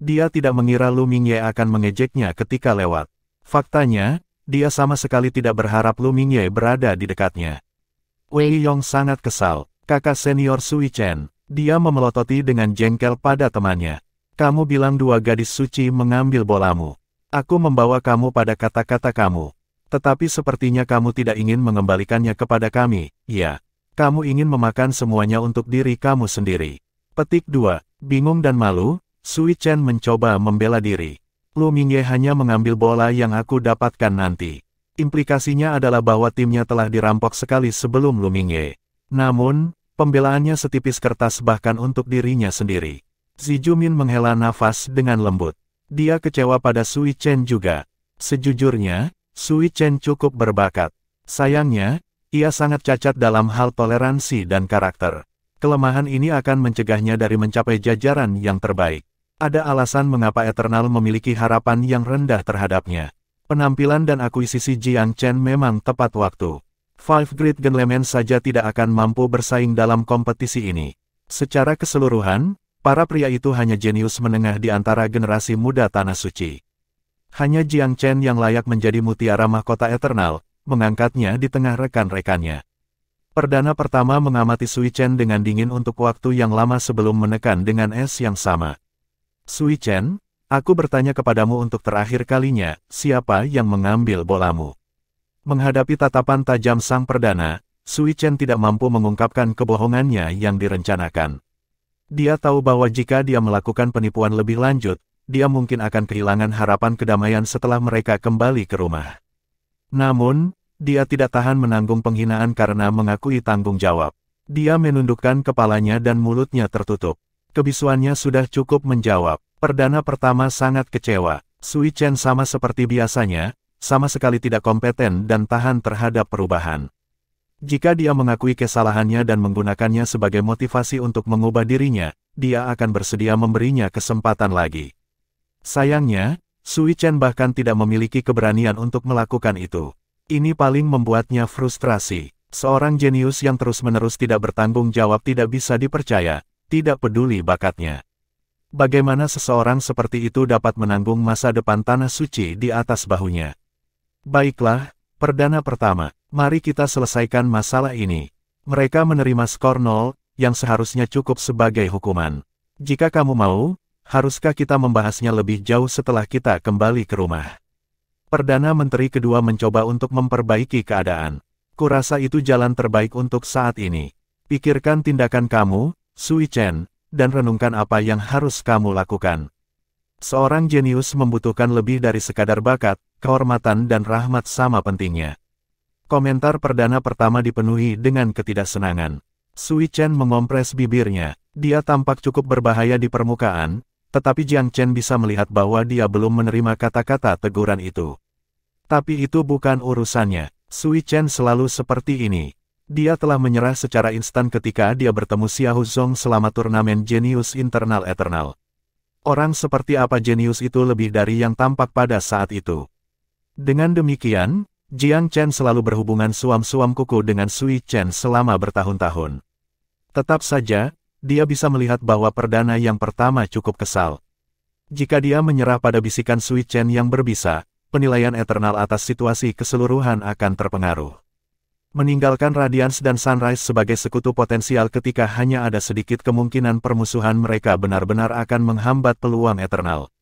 Dia tidak mengira Lu Mingye akan mengejeknya ketika lewat. Faktanya, dia sama sekali tidak berharap Lu Mingye berada di dekatnya. Wei Yong sangat kesal. Kakak senior Sui Chen. Dia memelototi dengan jengkel pada temannya. Kamu bilang dua gadis suci mengambil bolamu. Aku membawa kamu pada kata-kata kamu. Tetapi sepertinya kamu tidak ingin mengembalikannya kepada kami, ya. Kamu ingin memakan semuanya untuk diri kamu sendiri. Petik 2. Bingung dan malu, Sui Chen mencoba membela diri. Lu Mingye hanya mengambil bola yang aku dapatkan nanti. Implikasinya adalah bahwa timnya telah dirampok sekali sebelum Lu Mingye. Namun, pembelaannya setipis kertas bahkan untuk dirinya sendiri. Zi Jumin menghela nafas dengan lembut. Dia kecewa pada Sui Chen juga. Sejujurnya, Sui Chen cukup berbakat. Sayangnya, ia sangat cacat dalam hal toleransi dan karakter. Kelemahan ini akan mencegahnya dari mencapai jajaran yang terbaik. Ada alasan mengapa Eternal memiliki harapan yang rendah terhadapnya. Penampilan dan akuisisi Jiang Chen memang tepat waktu. Five Great Gentlemen saja tidak akan mampu bersaing dalam kompetisi ini. Secara keseluruhan, para pria itu hanya jenius menengah di antara generasi muda Tanah Suci. Hanya Jiang Chen yang layak menjadi mutiara mahkota Eternal, mengangkatnya di tengah rekan-rekannya. Perdana pertama mengamati Sui Chen dengan dingin untuk waktu yang lama sebelum menekan dengan es yang sama. Sui Chen, aku bertanya kepadamu untuk terakhir kalinya, siapa yang mengambil bolamu? Menghadapi tatapan tajam sang perdana, Sui Chen tidak mampu mengungkapkan kebohongannya yang direncanakan. Dia tahu bahwa jika dia melakukan penipuan lebih lanjut, dia mungkin akan kehilangan harapan kedamaian setelah mereka kembali ke rumah. Namun, dia tidak tahan menanggung penghinaan karena mengakui tanggung jawab. Dia menundukkan kepalanya dan mulutnya tertutup. Kebisuannya sudah cukup menjawab. Perdana pertama sangat kecewa. Sui Chen sama seperti biasanya, sama sekali tidak kompeten dan tahan terhadap perubahan. Jika dia mengakui kesalahannya dan menggunakannya sebagai motivasi untuk mengubah dirinya, dia akan bersedia memberinya kesempatan lagi. Sayangnya, Sui Chen bahkan tidak memiliki keberanian untuk melakukan itu. Ini paling membuatnya frustrasi. Seorang jenius yang terus-menerus tidak bertanggung jawab tidak bisa dipercaya, tidak peduli bakatnya. Bagaimana seseorang seperti itu dapat menanggung masa depan tanah suci di atas bahunya? Baiklah, perdana pertama, mari kita selesaikan masalah ini. Mereka menerima skor 0, yang seharusnya cukup sebagai hukuman. Jika kamu mau, haruskah kita membahasnya lebih jauh setelah kita kembali ke rumah? Perdana Menteri kedua mencoba untuk memperbaiki keadaan. Kurasa itu jalan terbaik untuk saat ini. Pikirkan tindakan kamu, Sui Chen, dan renungkan apa yang harus kamu lakukan. Seorang jenius membutuhkan lebih dari sekadar bakat, kehormatan dan rahmat sama pentingnya. Komentar perdana pertama dipenuhi dengan ketidaksenangan. Sui Chen mengompres bibirnya. Dia tampak cukup berbahaya di permukaan, tetapi Jiang Chen bisa melihat bahwa dia belum menerima kata-kata teguran itu. Tapi itu bukan urusannya. Sui Chen selalu seperti ini. Dia telah menyerah secara instan ketika dia bertemu Xiao Zong selama turnamen jenius internal eternal. Orang seperti apa jenius itu lebih dari yang tampak pada saat itu. Dengan demikian, Jiang Chen selalu berhubungan suam-suam kuku dengan Sui Chen selama bertahun-tahun. Tetap saja, dia bisa melihat bahwa perdana yang pertama cukup kesal. Jika dia menyerah pada bisikan Sui Chen yang berbisa, penilaian eternal atas situasi keseluruhan akan terpengaruh. Meninggalkan Radiance dan Sunrise sebagai sekutu potensial ketika hanya ada sedikit kemungkinan permusuhan mereka benar-benar akan menghambat peluang eternal.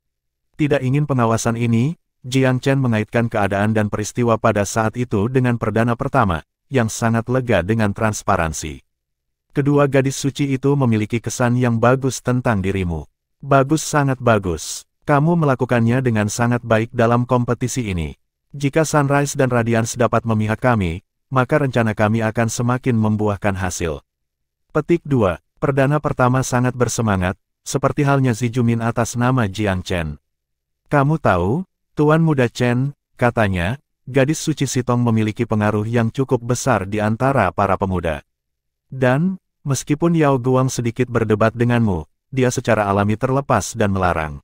Tidak ingin pengawasan ini, Jiang Chen mengaitkan keadaan dan peristiwa pada saat itu dengan perdana pertama, yang sangat lega dengan transparansi. Kedua gadis suci itu memiliki kesan yang bagus tentang dirimu. Bagus, sangat bagus. Kamu melakukannya dengan sangat baik dalam kompetisi ini. Jika Sunrise dan Radiance dapat memihak kami, maka rencana kami akan semakin membuahkan hasil. Petik 2. Perdana pertama sangat bersemangat, seperti halnya Zi Jumin atas nama Jiang Chen. Kamu tahu, Tuan Muda Chen, katanya, gadis suci Sitong memiliki pengaruh yang cukup besar di antara para pemuda. Dan, meskipun Yao Guang sedikit berdebat denganmu, dia secara alami terlepas dan melarang.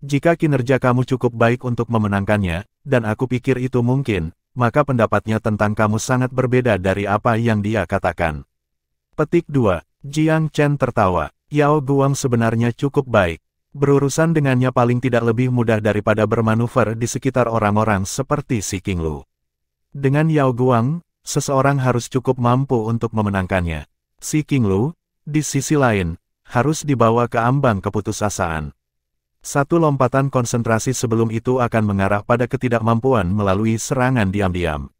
Jika kinerja kamu cukup baik untuk memenangkannya, dan aku pikir itu mungkin, maka pendapatnya tentang kamu sangat berbeda dari apa yang dia katakan. Petik 2. Jiang Chen tertawa. Yao Guang sebenarnya cukup baik. Berurusan dengannya paling tidak lebih mudah daripada bermanuver di sekitar orang-orang seperti si King Lu. Dengan Yao Guang, seseorang harus cukup mampu untuk memenangkannya. Si King Lu, di sisi lain, harus dibawa ke ambang keputusasaan. Satu lompatan konsentrasi sebelum itu akan mengarah pada ketidakmampuan melalui serangan diam-diam.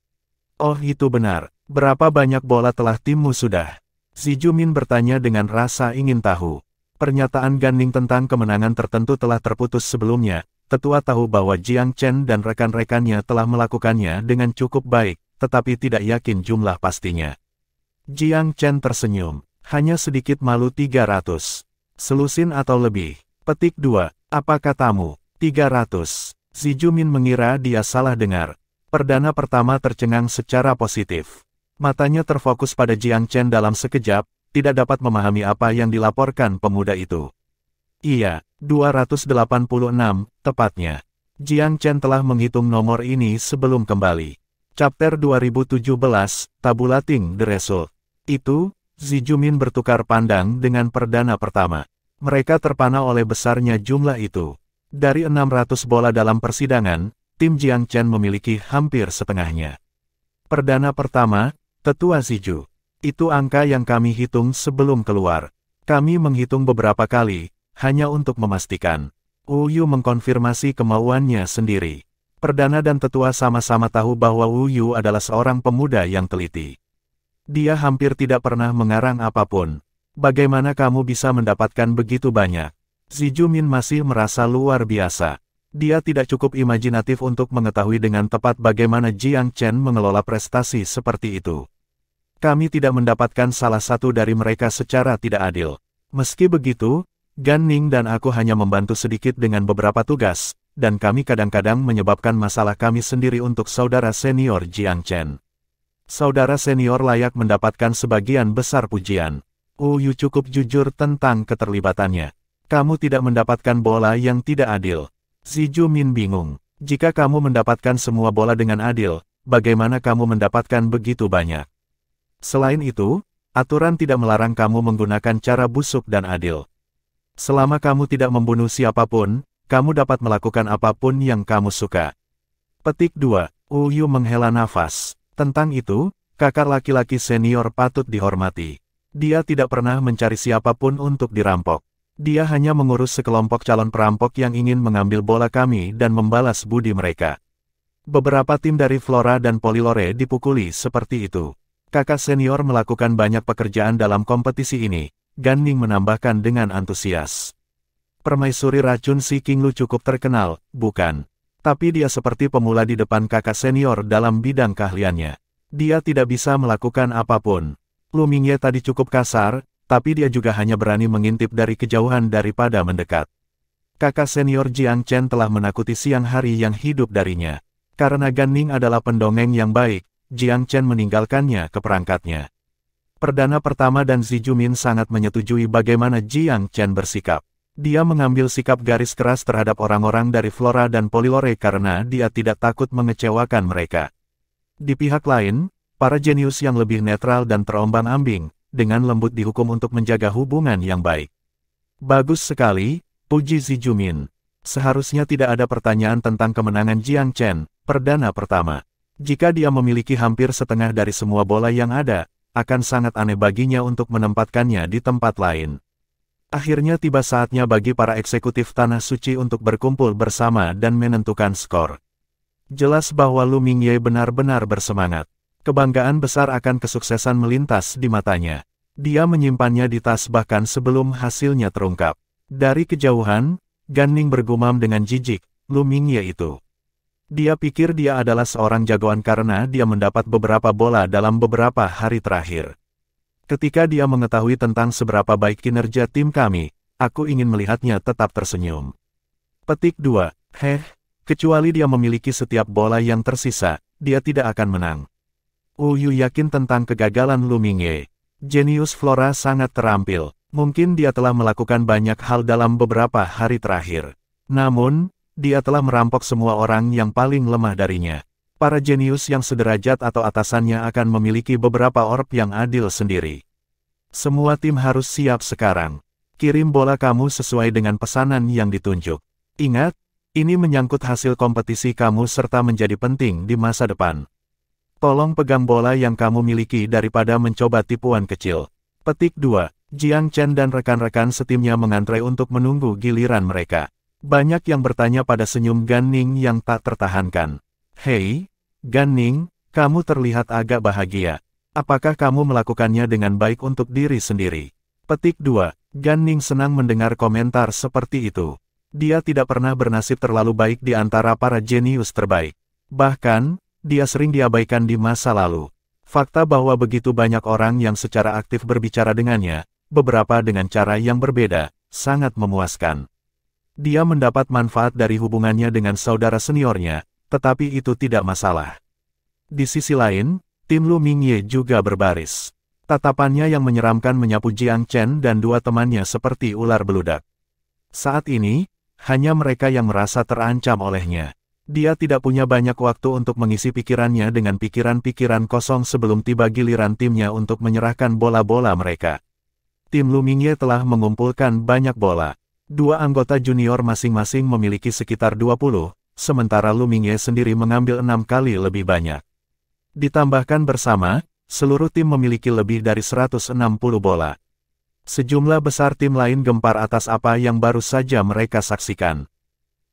Oh, itu benar. Berapa banyak bola telah timmu sudah? Zi Jumin bertanya dengan rasa ingin tahu. Pernyataan Gan Ning tentang kemenangan tertentu telah terputus sebelumnya. Tetua tahu bahwa Jiang Chen dan rekan-rekannya telah melakukannya dengan cukup baik, tetapi tidak yakin jumlah pastinya. Jiang Chen tersenyum. Hanya sedikit malu 300. Selusin atau lebih. Petik 2. Apa katamu? 300. Zi Jumin mengira dia salah dengar. Perdana pertama tercengang secara positif. Matanya terfokus pada Jiang Chen dalam sekejap, tidak dapat memahami apa yang dilaporkan pemuda itu. Iya, 286, tepatnya. Jiang Chen telah menghitung nomor ini sebelum kembali. Chapter 2017, Tabulating the Result. Itu, Zi Jumin bertukar pandang dengan perdana pertama. Mereka terpana oleh besarnya jumlah itu. Dari 600 bola dalam persidangan, tim Jiang Chen memiliki hampir setengahnya. Perdana pertama, Tetua Ziju. Itu angka yang kami hitung sebelum keluar. Kami menghitung beberapa kali, hanya untuk memastikan. Wu Yu mengkonfirmasi kemauannya sendiri. Perdana dan tetua sama-sama tahu bahwa Wu Yu adalah seorang pemuda yang teliti. Dia hampir tidak pernah mengarang apapun. Bagaimana kamu bisa mendapatkan begitu banyak? Zi Jumin masih merasa luar biasa. Dia tidak cukup imajinatif untuk mengetahui dengan tepat bagaimana Jiang Chen mengelola prestasi seperti itu. Kami tidak mendapatkan salah satu dari mereka secara tidak adil. Meski begitu, Gan Ning dan aku hanya membantu sedikit dengan beberapa tugas, dan kami kadang-kadang menyebabkan masalah kami sendiri untuk saudara senior Jiang Chen. Saudara senior layak mendapatkan sebagian besar pujian. Yu cukup jujur tentang keterlibatannya. Kamu tidak mendapatkan bola yang tidak adil. Zi Jumin bingung. Jika kamu mendapatkan semua bola dengan adil, bagaimana kamu mendapatkan begitu banyak? Selain itu, aturan tidak melarang kamu menggunakan cara busuk dan adil. Selama kamu tidak membunuh siapapun, kamu dapat melakukan apapun yang kamu suka. Petik 2. Yu menghela nafas. Tentang itu, kakak laki-laki senior patut dihormati. Dia tidak pernah mencari siapapun untuk dirampok. Dia hanya mengurus sekelompok calon perampok yang ingin mengambil bola kami dan membalas budi mereka. Beberapa tim dari Flora dan Polylore dipukuli seperti itu. Kakak senior melakukan banyak pekerjaan dalam kompetisi ini, Gan Ning menambahkan dengan antusias. Permaisuri racun si King Lu cukup terkenal, bukan? Tapi dia seperti pemula di depan kakak senior dalam bidang keahliannya. Dia tidak bisa melakukan apapun. Lu Mingye tadi cukup kasar, tapi dia juga hanya berani mengintip dari kejauhan daripada mendekat. Kakak senior Jiang Chen telah menakuti siang hari yang hidup darinya. Karena Gan Ning adalah pendongeng yang baik, Jiang Chen meninggalkannya ke perangkatnya. Perdana pertama dan Zi Jumin sangat menyetujui bagaimana Jiang Chen bersikap. Dia mengambil sikap garis keras terhadap orang-orang dari Flora dan Polylore karena dia tidak takut mengecewakan mereka. Di pihak lain, para jenius yang lebih netral dan terombang-ambing, dengan lembut dihukum untuk menjaga hubungan yang baik. Bagus sekali, puji Zi Jumin. Seharusnya tidak ada pertanyaan tentang kemenangan Jiang Chen, perdana pertama. Jika dia memiliki hampir setengah dari semua bola yang ada, akan sangat aneh baginya untuk menempatkannya di tempat lain. Akhirnya tiba saatnya bagi para eksekutif Tanah Suci untuk berkumpul bersama dan menentukan skor. Jelas bahwa Lu Mingye benar-benar bersemangat. Kebanggaan besar akan kesuksesan melintas di matanya. Dia menyimpannya di tas bahkan sebelum hasilnya terungkap. Dari kejauhan, Gan Ning bergumam dengan jijik, Lu Mingye itu. Dia pikir dia adalah seorang jagoan karena dia mendapat beberapa bola dalam beberapa hari terakhir. Ketika dia mengetahui tentang seberapa baik kinerja tim kami, aku ingin melihatnya tetap tersenyum. Petik 2. Kecuali dia memiliki setiap bola yang tersisa, dia tidak akan menang. Yu yakin tentang kegagalan Lu Mingye. Jenius Flora sangat terampil. Mungkin dia telah melakukan banyak hal dalam beberapa hari terakhir. Namun, dia telah merampok semua orang yang paling lemah darinya. Para jenius yang sederajat atau atasannya akan memiliki beberapa orb yang adil sendiri. Semua tim harus siap sekarang. Kirim bola kamu sesuai dengan pesanan yang ditunjuk. Ingat, ini menyangkut hasil kompetisi kamu serta menjadi penting di masa depan. Tolong pegang bola yang kamu miliki daripada mencoba tipuan kecil. Petik 2. Jiang Chen dan rekan-rekan setimnya mengantre untuk menunggu giliran mereka. Banyak yang bertanya pada senyum Gan Ning yang tak tertahankan. Hei, Gan Ning, kamu terlihat agak bahagia. Apakah kamu melakukannya dengan baik untuk diri sendiri? Petik 2. Gan Ning senang mendengar komentar seperti itu. Dia tidak pernah bernasib terlalu baik di antara para jenius terbaik. Bahkan, dia sering diabaikan di masa lalu. Fakta bahwa begitu banyak orang yang secara aktif berbicara dengannya, beberapa dengan cara yang berbeda, sangat memuaskan. Dia mendapat manfaat dari hubungannya dengan saudara seniornya, tetapi itu tidak masalah. Di sisi lain, tim Lu Mingye juga berbaris. Tatapannya yang menyeramkan menyapu Jiang Chen dan dua temannya seperti ular beludak. Saat ini, hanya mereka yang merasa terancam olehnya. Dia tidak punya banyak waktu untuk mengisi pikirannya dengan pikiran-pikiran kosong sebelum tiba giliran timnya untuk menyerahkan bola-bola mereka. Tim Lu Mingye telah mengumpulkan banyak bola. Dua anggota junior masing-masing memiliki sekitar 20, sementara Lu Mingye sendiri mengambil 6 kali lebih banyak. Ditambahkan bersama, seluruh tim memiliki lebih dari 160 bola. Sejumlah besar tim lain gempar atas apa yang baru saja mereka saksikan.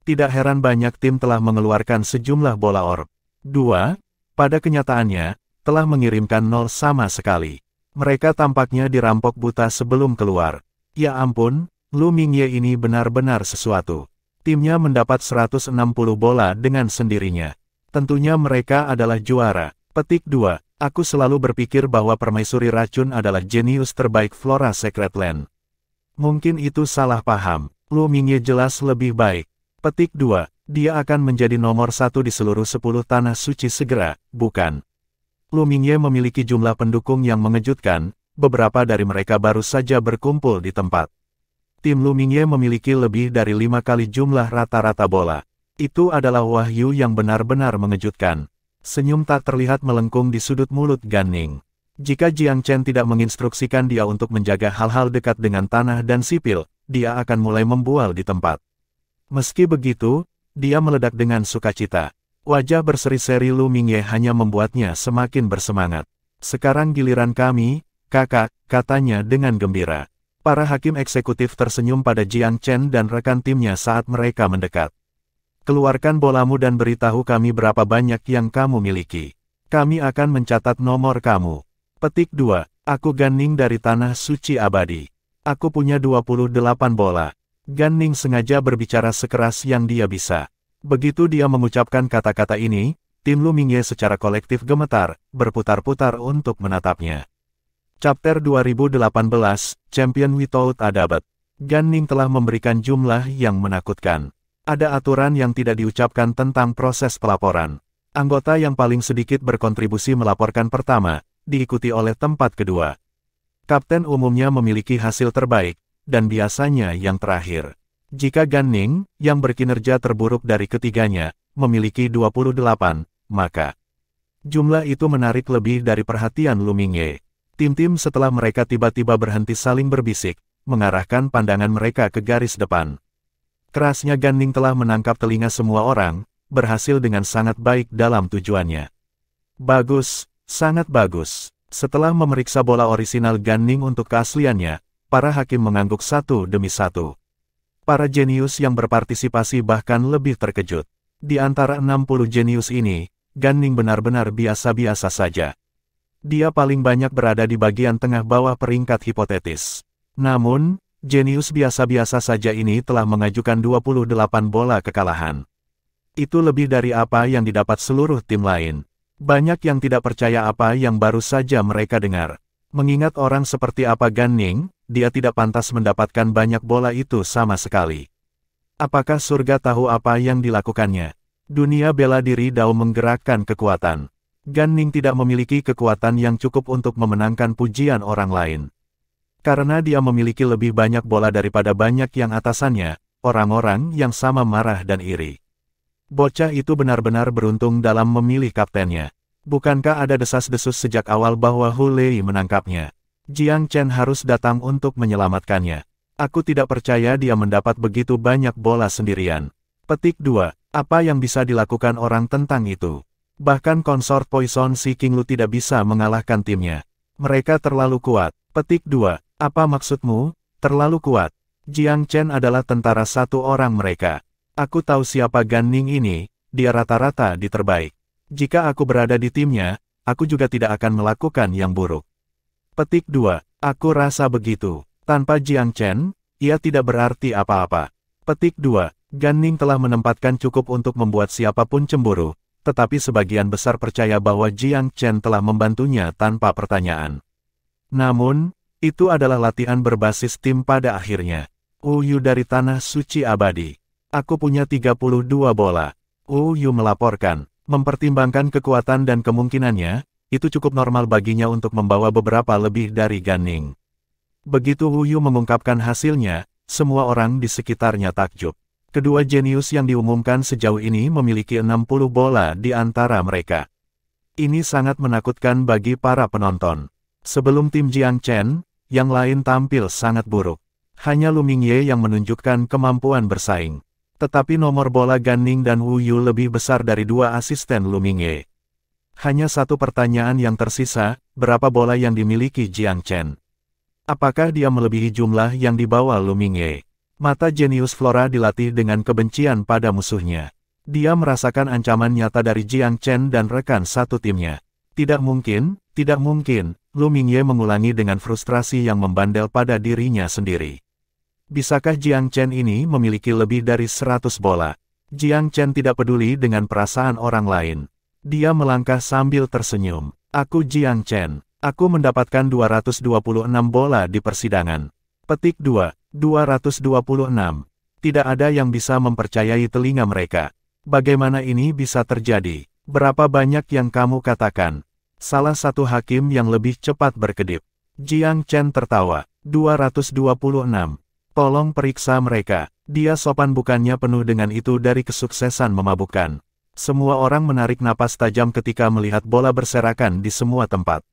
Tidak heran banyak tim telah mengeluarkan sejumlah bola orb. 2, pada kenyataannya, telah mengirimkan 0 sama sekali. Mereka tampaknya dirampok buta sebelum keluar. Ya ampun, Lu Mingye ini benar-benar sesuatu. Timnya mendapat 160 bola dengan sendirinya. Tentunya mereka adalah juara. Petik 2. Aku selalu berpikir bahwa permaisuri racun adalah jenius terbaik Flora Secret Land. Mungkin itu salah paham. Lu Mingye jelas lebih baik. Petik 2. Dia akan menjadi nomor 1 di seluruh 10 tanah suci segera, bukan? Lu Mingye memiliki jumlah pendukung yang mengejutkan, beberapa dari mereka baru saja berkumpul di tempat. Tim Lu Mingye memiliki lebih dari 5 kali jumlah rata-rata bola. Itu adalah wahyu yang benar-benar mengejutkan. Senyum tak terlihat melengkung di sudut mulut Gan Ning. Jika Jiang Chen tidak menginstruksikan dia untuk menjaga hal-hal dekat dengan tanah dan sipil, dia akan mulai membual di tempat. Meski begitu, dia meledak dengan sukacita. Wajah berseri-seri Lu Mingye hanya membuatnya semakin bersemangat. Sekarang giliran kami, kakak, katanya dengan gembira. Para hakim eksekutif tersenyum pada Jiang Chen dan rekan timnya saat mereka mendekat. Keluarkan bolamu dan beritahu kami berapa banyak yang kamu miliki. Kami akan mencatat nomor kamu. Petik 2. Aku Gan Ning dari Tanah Suci Abadi. Aku punya 28 bola. Gan Ning sengaja berbicara sekeras yang dia bisa. Begitu dia mengucapkan kata-kata ini, tim Lu Mingye secara kolektif gemetar, berputar-putar untuk menatapnya. Chapter 2018, Champion Without a Doubt. Gan Ning telah memberikan jumlah yang menakutkan. Ada aturan yang tidak diucapkan tentang proses pelaporan. Anggota yang paling sedikit berkontribusi melaporkan pertama, diikuti oleh tempat kedua. Kapten umumnya memiliki hasil terbaik, dan biasanya yang terakhir. Jika Gan Ning, yang berkinerja terburuk dari ketiganya, memiliki 28, maka jumlah itu menarik lebih dari perhatian Lu Mingye. Tim-tim setelah mereka tiba-tiba berhenti saling berbisik, mengarahkan pandangan mereka ke garis depan. Kerasnya Gan Ning telah menangkap telinga semua orang, berhasil dengan sangat baik dalam tujuannya. Bagus, sangat bagus. Setelah memeriksa bola orisinal Gan Ning untuk keasliannya, para hakim mengangguk satu demi satu. Para jenius yang berpartisipasi bahkan lebih terkejut. Di antara 60 jenius ini, Gan Ning benar-benar biasa-biasa saja. Dia paling banyak berada di bagian tengah bawah peringkat hipotetis. Namun, jenius biasa-biasa saja ini telah mengajukan 28 bola kekalahan. Itu lebih dari apa yang didapat seluruh tim lain. Banyak yang tidak percaya apa yang baru saja mereka dengar. Mengingat orang seperti apa Gan Ning, dia tidak pantas mendapatkan banyak bola itu sama sekali. Apakah surga tahu apa yang dilakukannya? Dunia bela diri Dao menggerakkan kekuatan. Gan Ning tidak memiliki kekuatan yang cukup untuk memenangkan pujian orang lain. Karena dia memiliki lebih banyak bola daripada banyak yang atasannya, orang-orang yang sama marah dan iri. Bocah itu benar-benar beruntung dalam memilih kaptennya. Bukankah ada desas-desus sejak awal bahwa Hu Lei menangkapnya? Jiang Chen harus datang untuk menyelamatkannya. Aku tidak percaya dia mendapat begitu banyak bola sendirian. Petik 2. Apa yang bisa dilakukan orang tentang itu? Bahkan konsort Poison si King Lu tidak bisa mengalahkan timnya. Mereka terlalu kuat. Petik 2. Apa maksudmu, terlalu kuat? Jiang Chen adalah tentara satu orang mereka. Aku tahu siapa Gan Ning ini, dia rata-rata di terbaik. Jika aku berada di timnya, aku juga tidak akan melakukan yang buruk. Petik 2. Aku rasa begitu. Tanpa Jiang Chen, ia tidak berarti apa-apa. Petik 2. Gan Ning telah menempatkan cukup untuk membuat siapapun cemburu. Tetapi sebagian besar percaya bahwa Jiang Chen telah membantunya tanpa pertanyaan. Namun, itu adalah latihan berbasis tim pada akhirnya. Wu Yu dari Tanah Suci Abadi. Aku punya 32 bola. Wu Yu melaporkan. Mempertimbangkan kekuatan dan kemungkinannya, itu cukup normal baginya untuk membawa beberapa lebih dari Gan Ning. Begitu Wu Yu mengungkapkan hasilnya, semua orang di sekitarnya takjub. Kedua jenius yang diumumkan sejauh ini memiliki 60 bola di antara mereka. Ini sangat menakutkan bagi para penonton. Sebelum tim Jiang Chen, yang lain tampil sangat buruk. Hanya Lu Mingye yang menunjukkan kemampuan bersaing. Tetapi nomor bola Gan Ning dan Wu Yu lebih besar dari dua asisten Lu Mingye. Hanya satu pertanyaan yang tersisa, berapa bola yang dimiliki Jiang Chen? Apakah dia melebihi jumlah yang dibawa Lu Mingye? Mata jenius Flora dilatih dengan kebencian pada musuhnya. Dia merasakan ancaman nyata dari Jiang Chen dan rekan satu timnya. Tidak mungkin, Lu Mingye mengulangi dengan frustrasi yang membandel pada dirinya sendiri. Bisakah Jiang Chen ini memiliki lebih dari 100 bola? Jiang Chen tidak peduli dengan perasaan orang lain. Dia melangkah sambil tersenyum. Aku Jiang Chen. Aku mendapatkan 226 bola di persidangan. Petik 2. 226. Tidak ada yang bisa mempercayai telinga mereka. Bagaimana ini bisa terjadi? Berapa banyak yang kamu katakan? Salah satu hakim yang lebih cepat berkedip. Jiang Chen tertawa. 226. Tolong periksa mereka. Dia sopan bukannya penuh dengan itu dari kesuksesan memabukkan. Semua orang menarik napas tajam ketika melihat bola berserakan di semua tempat.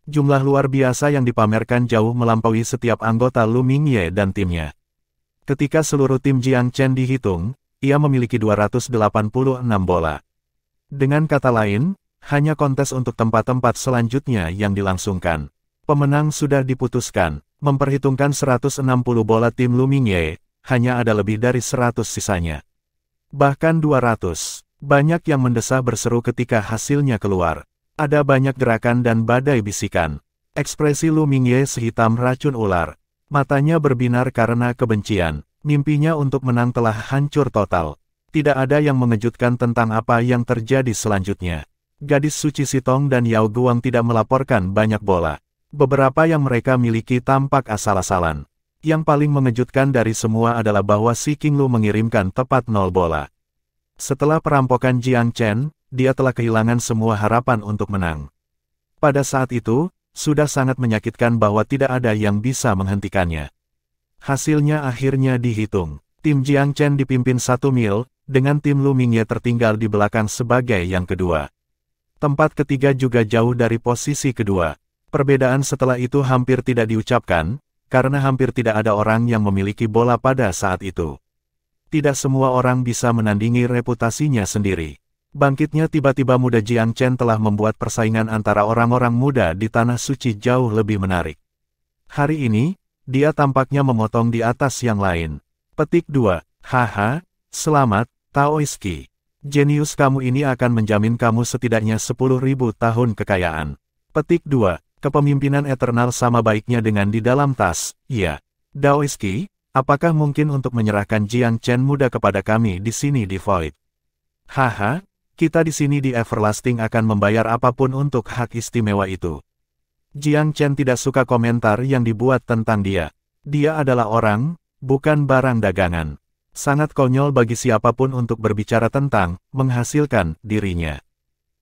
Jumlah luar biasa yang dipamerkan jauh melampaui setiap anggota Lu Mingye dan timnya. Ketika seluruh tim Jiang Chen dihitung, ia memiliki 286 bola. Dengan kata lain, hanya kontes untuk tempat-tempat selanjutnya yang dilangsungkan. Pemenang sudah diputuskan. Memperhitungkan 160 bola tim Lu Mingye, hanya ada lebih dari 100 sisanya. Bahkan 200. Banyak yang mendesah berseru ketika hasilnya keluar. Ada banyak gerakan dan badai bisikan. Ekspresi Lu Mingye sehitam racun ular. Matanya berbinar karena kebencian. Mimpinya untuk menang telah hancur total. Tidak ada yang mengejutkan tentang apa yang terjadi selanjutnya. Gadis suci Sitong dan Yao Guang tidak melaporkan banyak bola. Beberapa yang mereka miliki tampak asal-asalan. Yang paling mengejutkan dari semua adalah bahwa si King Lu mengirimkan tepat 0 bola. Setelah perampokan Jiang Chen, dia telah kehilangan semua harapan untuk menang. Pada saat itu, sudah sangat menyakitkan bahwa tidak ada yang bisa menghentikannya. Hasilnya akhirnya dihitung. Tim Jiang Chen dipimpin 1 mil, dengan tim Lu Mingye tertinggal di belakang sebagai yang kedua. Tempat ketiga juga jauh dari posisi kedua. Perbedaan setelah itu hampir tidak diucapkan, karena hampir tidak ada orang yang memiliki bola pada saat itu. Tidak semua orang bisa menandingi reputasinya sendiri. Bangkitnya tiba-tiba muda Jiang Chen telah membuat persaingan antara orang-orang muda di Tanah Suci jauh lebih menarik. Hari ini, dia tampaknya memotong di atas yang lain. Petik 2. Haha, selamat, Taoiski. Jenius kamu ini akan menjamin kamu setidaknya 10.000 tahun kekayaan. Petik 2. Kepemimpinan eternal sama baiknya dengan di dalam tas, iya. Daoiski, apakah mungkin untuk menyerahkan Jiang Chen muda kepada kami di sini di Void? Haha, kita di sini di Everlasting akan membayar apapun untuk hak istimewa itu. Jiang Chen tidak suka komentar yang dibuat tentang dia. Dia adalah orang, bukan barang dagangan. Sangat konyol bagi siapapun untuk berbicara tentang menghasilkan dirinya.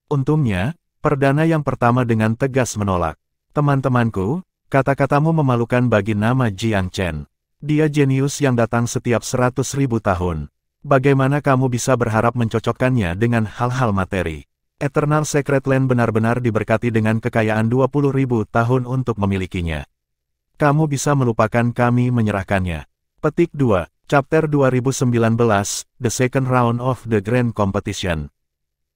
Untungnya, perdana yang pertama dengan tegas menolak. Teman-temanku, kata-katamu memalukan bagi nama Jiang Chen. Dia jenius yang datang setiap 100.000 tahun. Bagaimana kamu bisa berharap mencocokkannya dengan hal-hal materi? Eternal Secret Land benar-benar diberkati dengan kekayaan 20.000 tahun untuk memilikinya. Kamu bisa melupakan kami menyerahkannya. Petik 2, Chapter 2019, The Second Round of the Grand Competition.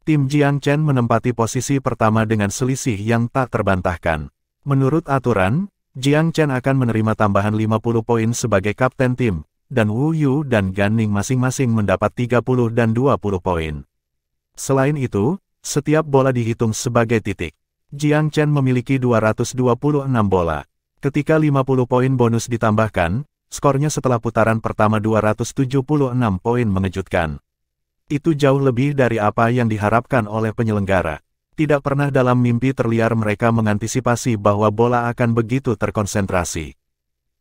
Tim Jiang Chen menempati posisi pertama dengan selisih yang tak terbantahkan. Menurut aturan, Jiang Chen akan menerima tambahan 50 poin sebagai kapten tim, dan Wu Yu dan Gan Ning masing-masing mendapat 30 dan 20 poin. Selain itu, setiap bola dihitung sebagai titik. Jiang Chen memiliki 226 bola. Ketika 50 poin bonus ditambahkan, skornya setelah putaran pertama 276 poin mengejutkan. Itu jauh lebih dari apa yang diharapkan oleh penyelenggara. Tidak pernah dalam mimpi terliar mereka mengantisipasi bahwa bola akan begitu terkonsentrasi.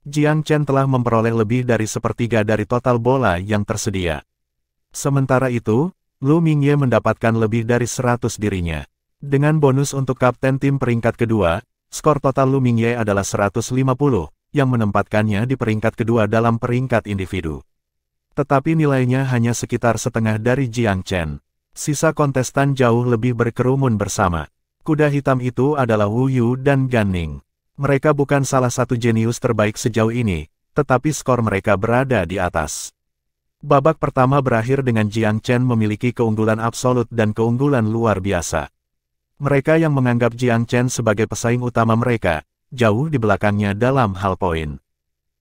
Jiang Chen telah memperoleh lebih dari sepertiga dari total bola yang tersedia. Sementara itu, Lu Mingye mendapatkan lebih dari 100 dirinya. Dengan bonus untuk kapten tim peringkat kedua, skor total Lu Mingye adalah 150, yang menempatkannya di peringkat kedua dalam peringkat individu. Tetapi nilainya hanya sekitar setengah dari Jiang Chen. Sisa kontestan jauh lebih berkerumun bersama. Kuda hitam itu adalah Wu Yu dan Gan Ning. Mereka bukan salah satu jenius terbaik sejauh ini, tetapi skor mereka berada di atas. Babak pertama berakhir dengan Jiang Chen memiliki keunggulan absolut dan keunggulan luar biasa. Mereka yang menganggap Jiang Chen sebagai pesaing utama mereka, jauh di belakangnya dalam hal poin.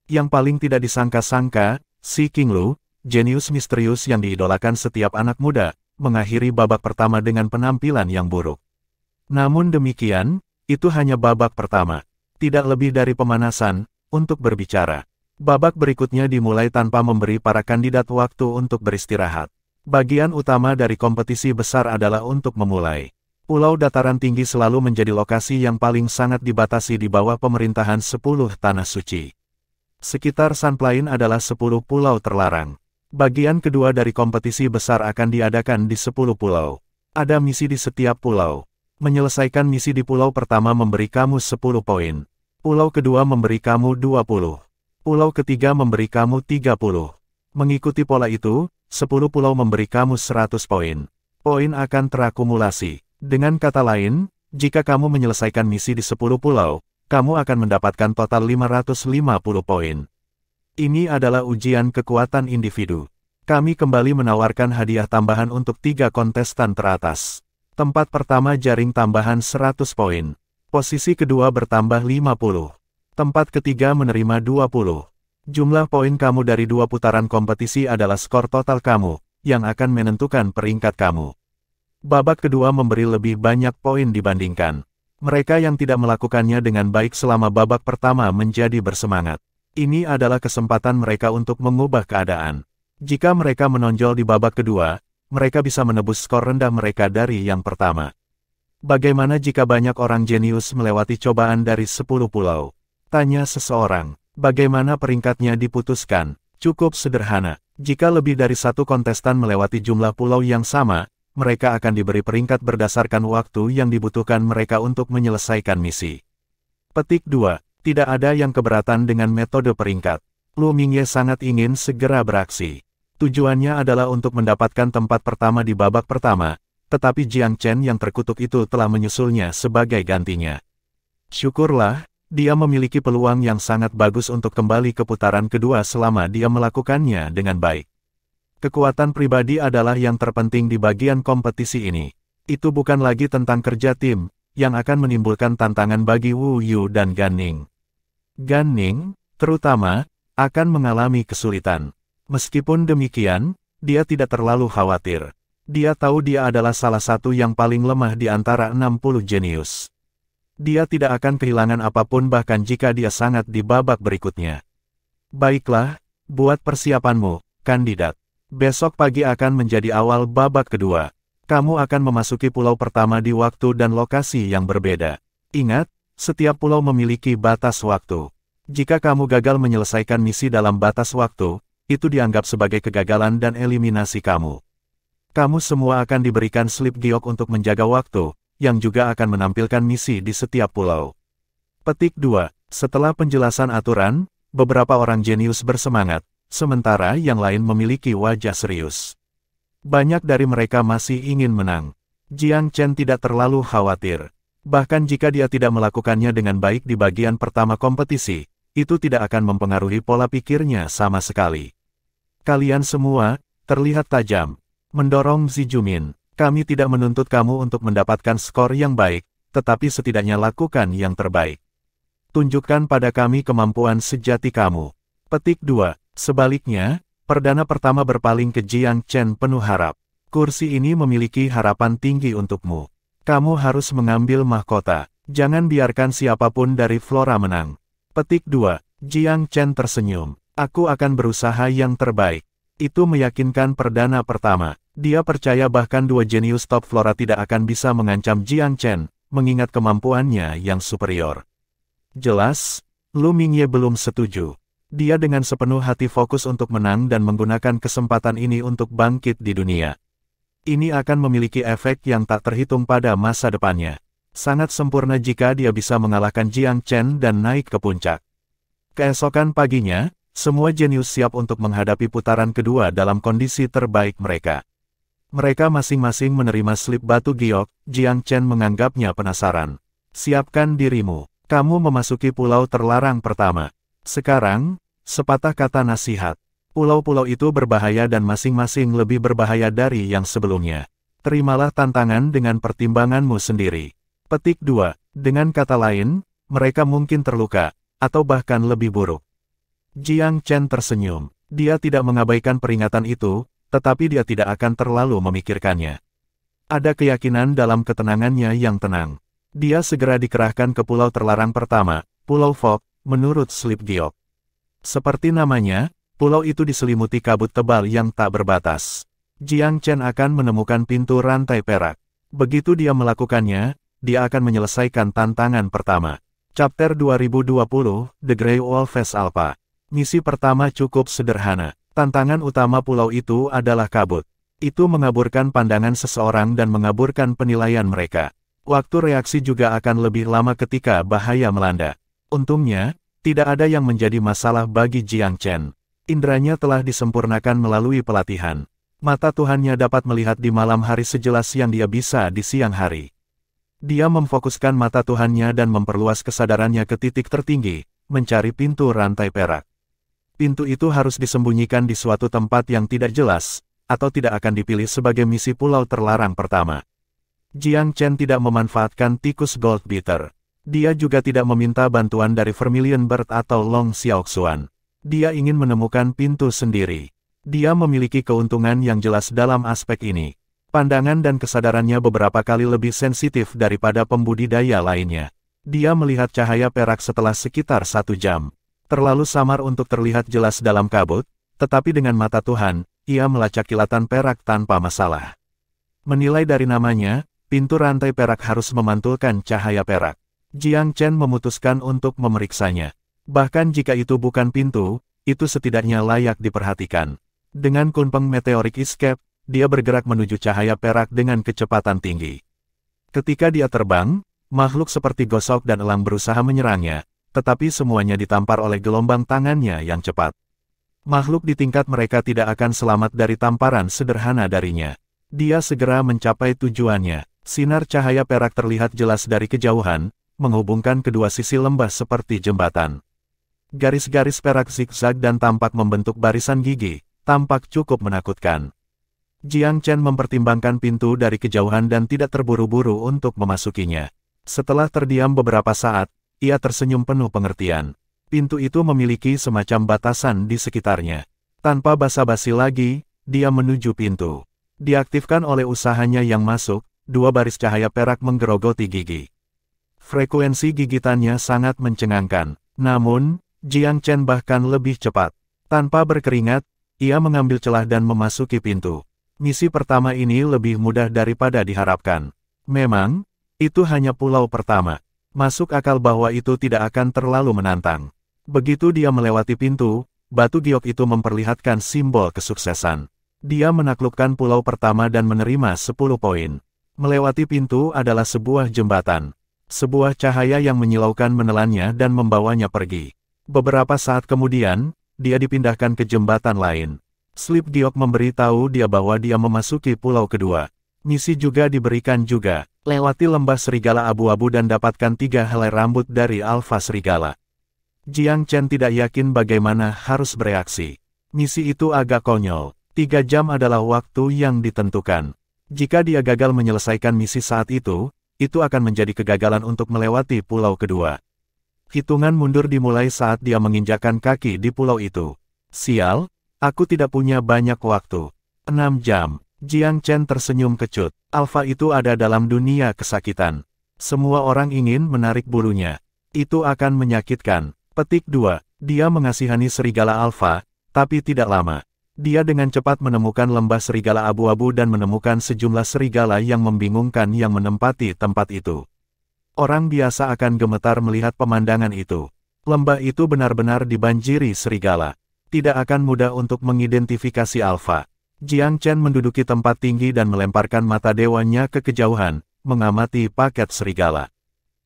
Yang paling tidak disangka-sangka, si King Lu, jenius misterius yang diidolakan setiap anak muda, mengakhiri babak pertama dengan penampilan yang buruk. Namun demikian, itu hanya babak pertama. Tidak lebih dari pemanasan, untuk berbicara. Babak berikutnya dimulai tanpa memberi para kandidat waktu untuk beristirahat. Bagian utama dari kompetisi besar adalah untuk memulai. Pulau dataran tinggi selalu menjadi lokasi yang paling sangat dibatasi di bawah pemerintahan 10 tanah suci. Sekitar Sunplane adalah 10 pulau terlarang. Bagian kedua dari kompetisi besar akan diadakan di 10 pulau. Ada misi di setiap pulau. Menyelesaikan misi di pulau pertama memberi kamu 10 poin. Pulau kedua memberi kamu 20. Pulau ketiga memberi kamu 30. Mengikuti pola itu, 10 pulau memberi kamu 100 poin. Poin akan terakumulasi. Dengan kata lain, jika kamu menyelesaikan misi di 10 pulau, kamu akan mendapatkan total 550 poin. Ini adalah ujian kekuatan individu. Kami kembali menawarkan hadiah tambahan untuk 3 kontestan teratas. Tempat pertama jaring tambahan 100 poin. Posisi kedua bertambah 50. Tempat ketiga menerima 20. Jumlah poin kamu dari 2 putaran kompetisi adalah skor total kamu, yang akan menentukan peringkat kamu. Babak kedua memberi lebih banyak poin dibandingkan. Mereka yang tidak melakukannya dengan baik selama babak pertama menjadi bersemangat. Ini adalah kesempatan mereka untuk mengubah keadaan. Jika mereka menonjol di babak kedua, mereka bisa menebus skor rendah mereka dari yang pertama. Bagaimana jika banyak orang jenius melewati cobaan dari 10 pulau? Tanya seseorang. Bagaimana peringkatnya diputuskan? Cukup sederhana. Jika lebih dari 1 kontestan melewati jumlah pulau yang sama, mereka akan diberi peringkat berdasarkan waktu yang dibutuhkan mereka untuk menyelesaikan misi. Petik 2. Tidak ada yang keberatan dengan metode peringkat. Lu Mingye sangat ingin segera beraksi. Tujuannya adalah untuk mendapatkan tempat pertama di babak pertama, tetapi Jiang Chen yang terkutuk itu telah menyusulnya sebagai gantinya. Syukurlah, dia memiliki peluang yang sangat bagus untuk kembali ke putaran kedua selama dia melakukannya dengan baik. Kekuatan pribadi adalah yang terpenting di bagian kompetisi ini. Itu bukan lagi tentang kerja tim, yang akan menimbulkan tantangan bagi Wu Yu dan Gan Ning. Gan Ning, terutama, akan mengalami kesulitan. Meskipun demikian, dia tidak terlalu khawatir. Dia tahu dia adalah salah satu yang paling lemah di antara 60 jenius. Dia tidak akan kehilangan apapun bahkan jika dia sangat di babak berikutnya. Baiklah, buat persiapanmu, kandidat. Besok pagi akan menjadi awal babak kedua. Kamu akan memasuki pulau pertama di waktu dan lokasi yang berbeda. Ingat, setiap pulau memiliki batas waktu. Jika kamu gagal menyelesaikan misi dalam batas waktu, itu dianggap sebagai kegagalan dan eliminasi kamu. Kamu semua akan diberikan slip giok untuk menjaga waktu, yang juga akan menampilkan misi di setiap pulau. Petik 2. Setelah penjelasan aturan, beberapa orang jenius bersemangat, sementara yang lain memiliki wajah serius. Banyak dari mereka masih ingin menang. Jiang Chen tidak terlalu khawatir. Bahkan jika dia tidak melakukannya dengan baik di bagian pertama kompetisi, itu tidak akan mempengaruhi pola pikirnya sama sekali. Kalian semua, terlihat tajam. Mendorong Zi Jumin. Kami tidak menuntut kamu untuk mendapatkan skor yang baik, tetapi setidaknya lakukan yang terbaik. Tunjukkan pada kami kemampuan sejati kamu. Petik 2. Sebaliknya, perdana pertama berpaling ke Jiang Chen penuh harap. Kursi ini memiliki harapan tinggi untukmu. Kamu harus mengambil mahkota. Jangan biarkan siapapun dari Flora menang. Petik 2. Jiang Chen tersenyum. Aku akan berusaha yang terbaik. Itu meyakinkan perdana pertama. Dia percaya bahkan 2 jenius top Flora tidak akan bisa mengancam Jiang Chen, mengingat kemampuannya yang superior. Jelas, Lu Mingye belum setuju. Dia dengan sepenuh hati fokus untuk menang dan menggunakan kesempatan ini untuk bangkit di dunia. Ini akan memiliki efek yang tak terhitung pada masa depannya. Sangat sempurna jika dia bisa mengalahkan Jiang Chen dan naik ke puncak. Keesokan paginya, semua jenius siap untuk menghadapi putaran kedua dalam kondisi terbaik mereka. Mereka masing-masing menerima slip batu giok. Jiang Chen menganggapnya penasaran. Siapkan dirimu. Kamu memasuki pulau terlarang pertama. Sekarang, sepatah kata nasihat. Pulau-pulau itu berbahaya dan masing-masing lebih berbahaya dari yang sebelumnya. Terimalah tantangan dengan pertimbanganmu sendiri. Petik 2. Dengan kata lain, mereka mungkin terluka, atau bahkan lebih buruk. Jiang Chen tersenyum. Dia tidak mengabaikan peringatan itu, tetapi dia tidak akan terlalu memikirkannya. Ada keyakinan dalam ketenangannya yang tenang. Dia segera dikerahkan ke pulau terlarang pertama, Pulau Fog, menurut slip giok. Seperti namanya, pulau itu diselimuti kabut tebal yang tak berbatas. Jiang Chen akan menemukan pintu rantai perak. Begitu dia melakukannya, dia akan menyelesaikan tantangan pertama. Chapter 2020, The Grey Wolves Alpha. Misi pertama cukup sederhana. Tantangan utama pulau itu adalah kabut. Itu mengaburkan pandangan seseorang dan mengaburkan penilaian mereka. Waktu reaksi juga akan lebih lama ketika bahaya melanda. Untungnya, tidak ada yang menjadi masalah bagi Jiang Chen. Indranya telah disempurnakan melalui pelatihan. Mata Tuhannya dapat melihat di malam hari sejelas yang dia bisa di siang hari. Dia memfokuskan mata Tuhannya dan memperluas kesadarannya ke titik tertinggi, mencari pintu rantai perak. Pintu itu harus disembunyikan di suatu tempat yang tidak jelas, atau tidak akan dipilih sebagai misi pulau terlarang pertama. Jiang Chen tidak memanfaatkan tikus Gold Beater. Dia juga tidak meminta bantuan dari Vermilion Bird atau Long Xiaoxuan. Dia ingin menemukan pintu sendiri. Dia memiliki keuntungan yang jelas dalam aspek ini. Pandangan dan kesadarannya beberapa kali lebih sensitif daripada pembudidaya lainnya. Dia melihat cahaya perak setelah sekitar 1 jam. Terlalu samar untuk terlihat jelas dalam kabut, tetapi dengan mata Tuhan, ia melacak kilatan perak tanpa masalah. Menilai dari namanya, pintu rantai perak harus memantulkan cahaya perak. Jiang Chen memutuskan untuk memeriksanya. Bahkan jika itu bukan pintu, itu setidaknya layak diperhatikan. Dengan kunpeng meteoric escape, dia bergerak menuju cahaya perak dengan kecepatan tinggi. Ketika dia terbang, makhluk seperti gosok dan elang berusaha menyerangnya, tetapi semuanya ditampar oleh gelombang tangannya yang cepat. Makhluk di tingkat mereka tidak akan selamat dari tamparan sederhana darinya. Dia segera mencapai tujuannya. Sinar cahaya perak terlihat jelas dari kejauhan, menghubungkan kedua sisi lembah seperti jembatan. Garis-garis perak zigzag dan tampak membentuk barisan gigi, tampak cukup menakutkan. Jiang Chen mempertimbangkan pintu dari kejauhan dan tidak terburu-buru untuk memasukinya. Setelah terdiam beberapa saat, ia tersenyum penuh pengertian. Pintu itu memiliki semacam batasan di sekitarnya. Tanpa basa-basi lagi, dia menuju pintu. Diaktifkan oleh usahanya yang masuk, 2 baris cahaya perak menggerogoti gigi. Frekuensi gigitannya sangat mencengangkan. Namun, Jiang Chen bahkan lebih cepat. Tanpa berkeringat, ia mengambil celah dan memasuki pintu. Misi pertama ini lebih mudah daripada diharapkan. Memang, itu hanya pulau pertama. Masuk akal bahwa itu tidak akan terlalu menantang. Begitu dia melewati pintu, batu giok itu memperlihatkan simbol kesuksesan. Dia menaklukkan pulau pertama dan menerima 10 poin. Melewati pintu adalah sebuah jembatan. Sebuah cahaya yang menyilaukan menelannya dan membawanya pergi. Beberapa saat kemudian, dia dipindahkan ke jembatan lain. Slip giok memberitahu dia bahwa dia memasuki pulau kedua. Misi juga diberikan juga. Lewati lembah serigala abu-abu dan dapatkan 3 helai rambut dari alfa serigala. Jiang Chen tidak yakin bagaimana harus bereaksi. Misi itu agak konyol. 3 jam adalah waktu yang ditentukan. Jika dia gagal menyelesaikan misi saat itu akan menjadi kegagalan untuk melewati pulau kedua. Hitungan mundur dimulai saat dia menginjakkan kaki di pulau itu. Sial, aku tidak punya banyak waktu. 6 jam. Jiang Chen tersenyum kecut. Alfa itu ada dalam dunia kesakitan. Semua orang ingin menarik bulunya. Itu akan menyakitkan. Petik 2. Dia mengasihani serigala alfa, tapi tidak lama. Dia dengan cepat menemukan lembah serigala abu-abu dan menemukan sejumlah serigala yang membingungkan yang menempati tempat itu. Orang biasa akan gemetar melihat pemandangan itu. Lembah itu benar-benar dibanjiri serigala. Tidak akan mudah untuk mengidentifikasi alfa. Jiang Chen menduduki tempat tinggi dan melemparkan mata dewanya ke kejauhan, mengamati paket serigala.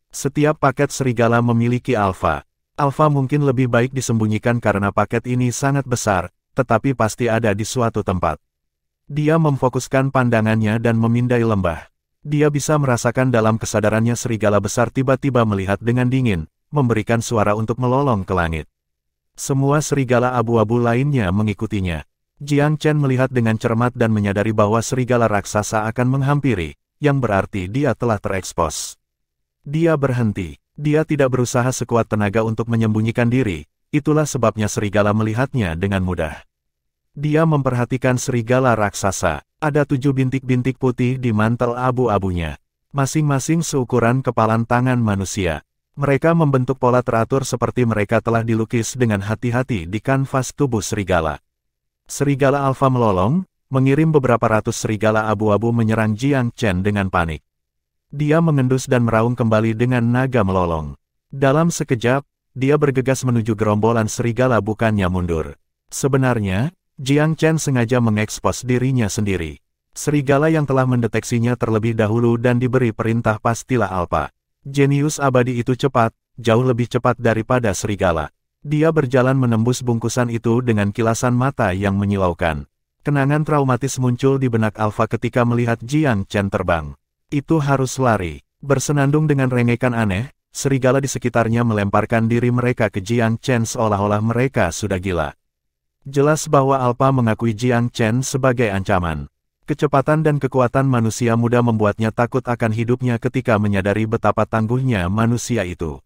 Setiap paket serigala memiliki alfa. Alfa mungkin lebih baik disembunyikan karena paket ini sangat besar, tetapi pasti ada di suatu tempat. Dia memfokuskan pandangannya dan memindai lembah. Dia bisa merasakan dalam kesadarannya serigala besar tiba-tiba melihat dengan dingin, memberikan suara untuk melolong ke langit. Semua serigala abu-abu lainnya mengikutinya. Jiang Chen melihat dengan cermat dan menyadari bahwa serigala raksasa akan menghampiri, yang berarti dia telah terekspos. Dia berhenti. Dia tidak berusaha sekuat tenaga untuk menyembunyikan diri. Itulah sebabnya serigala melihatnya dengan mudah. Dia memperhatikan serigala raksasa. Ada 7 bintik-bintik putih di mantel abu-abunya. Masing-masing seukuran kepalan tangan manusia. Mereka membentuk pola teratur seperti mereka telah dilukis dengan hati-hati di kanvas tubuh serigala. Serigala alfa melolong, mengirim beberapa ratus serigala abu-abu menyerang Jiang Chen dengan panik. Dia mengendus dan meraung kembali dengan naga melolong. Dalam sekejap, dia bergegas menuju gerombolan serigala bukannya mundur. Sebenarnya, Jiang Chen sengaja mengekspos dirinya sendiri. Serigala yang telah mendeteksinya terlebih dahulu dan diberi perintah pastilah alfa. Jenius abadi itu cepat, jauh lebih cepat daripada serigala. Dia berjalan menembus bungkusan itu dengan kilasan mata yang menyilaukan. Kenangan traumatis muncul di benak Alpha ketika melihat Jiang Chen terbang. Itu harus lari. Bersenandung dengan rengekan aneh, serigala di sekitarnya melemparkan diri mereka ke Jiang Chen seolah-olah mereka sudah gila. Jelas bahwa Alpha mengakui Jiang Chen sebagai ancaman. Kecepatan dan kekuatan manusia muda membuatnya takut akan hidupnya ketika menyadari betapa tangguhnya manusia itu.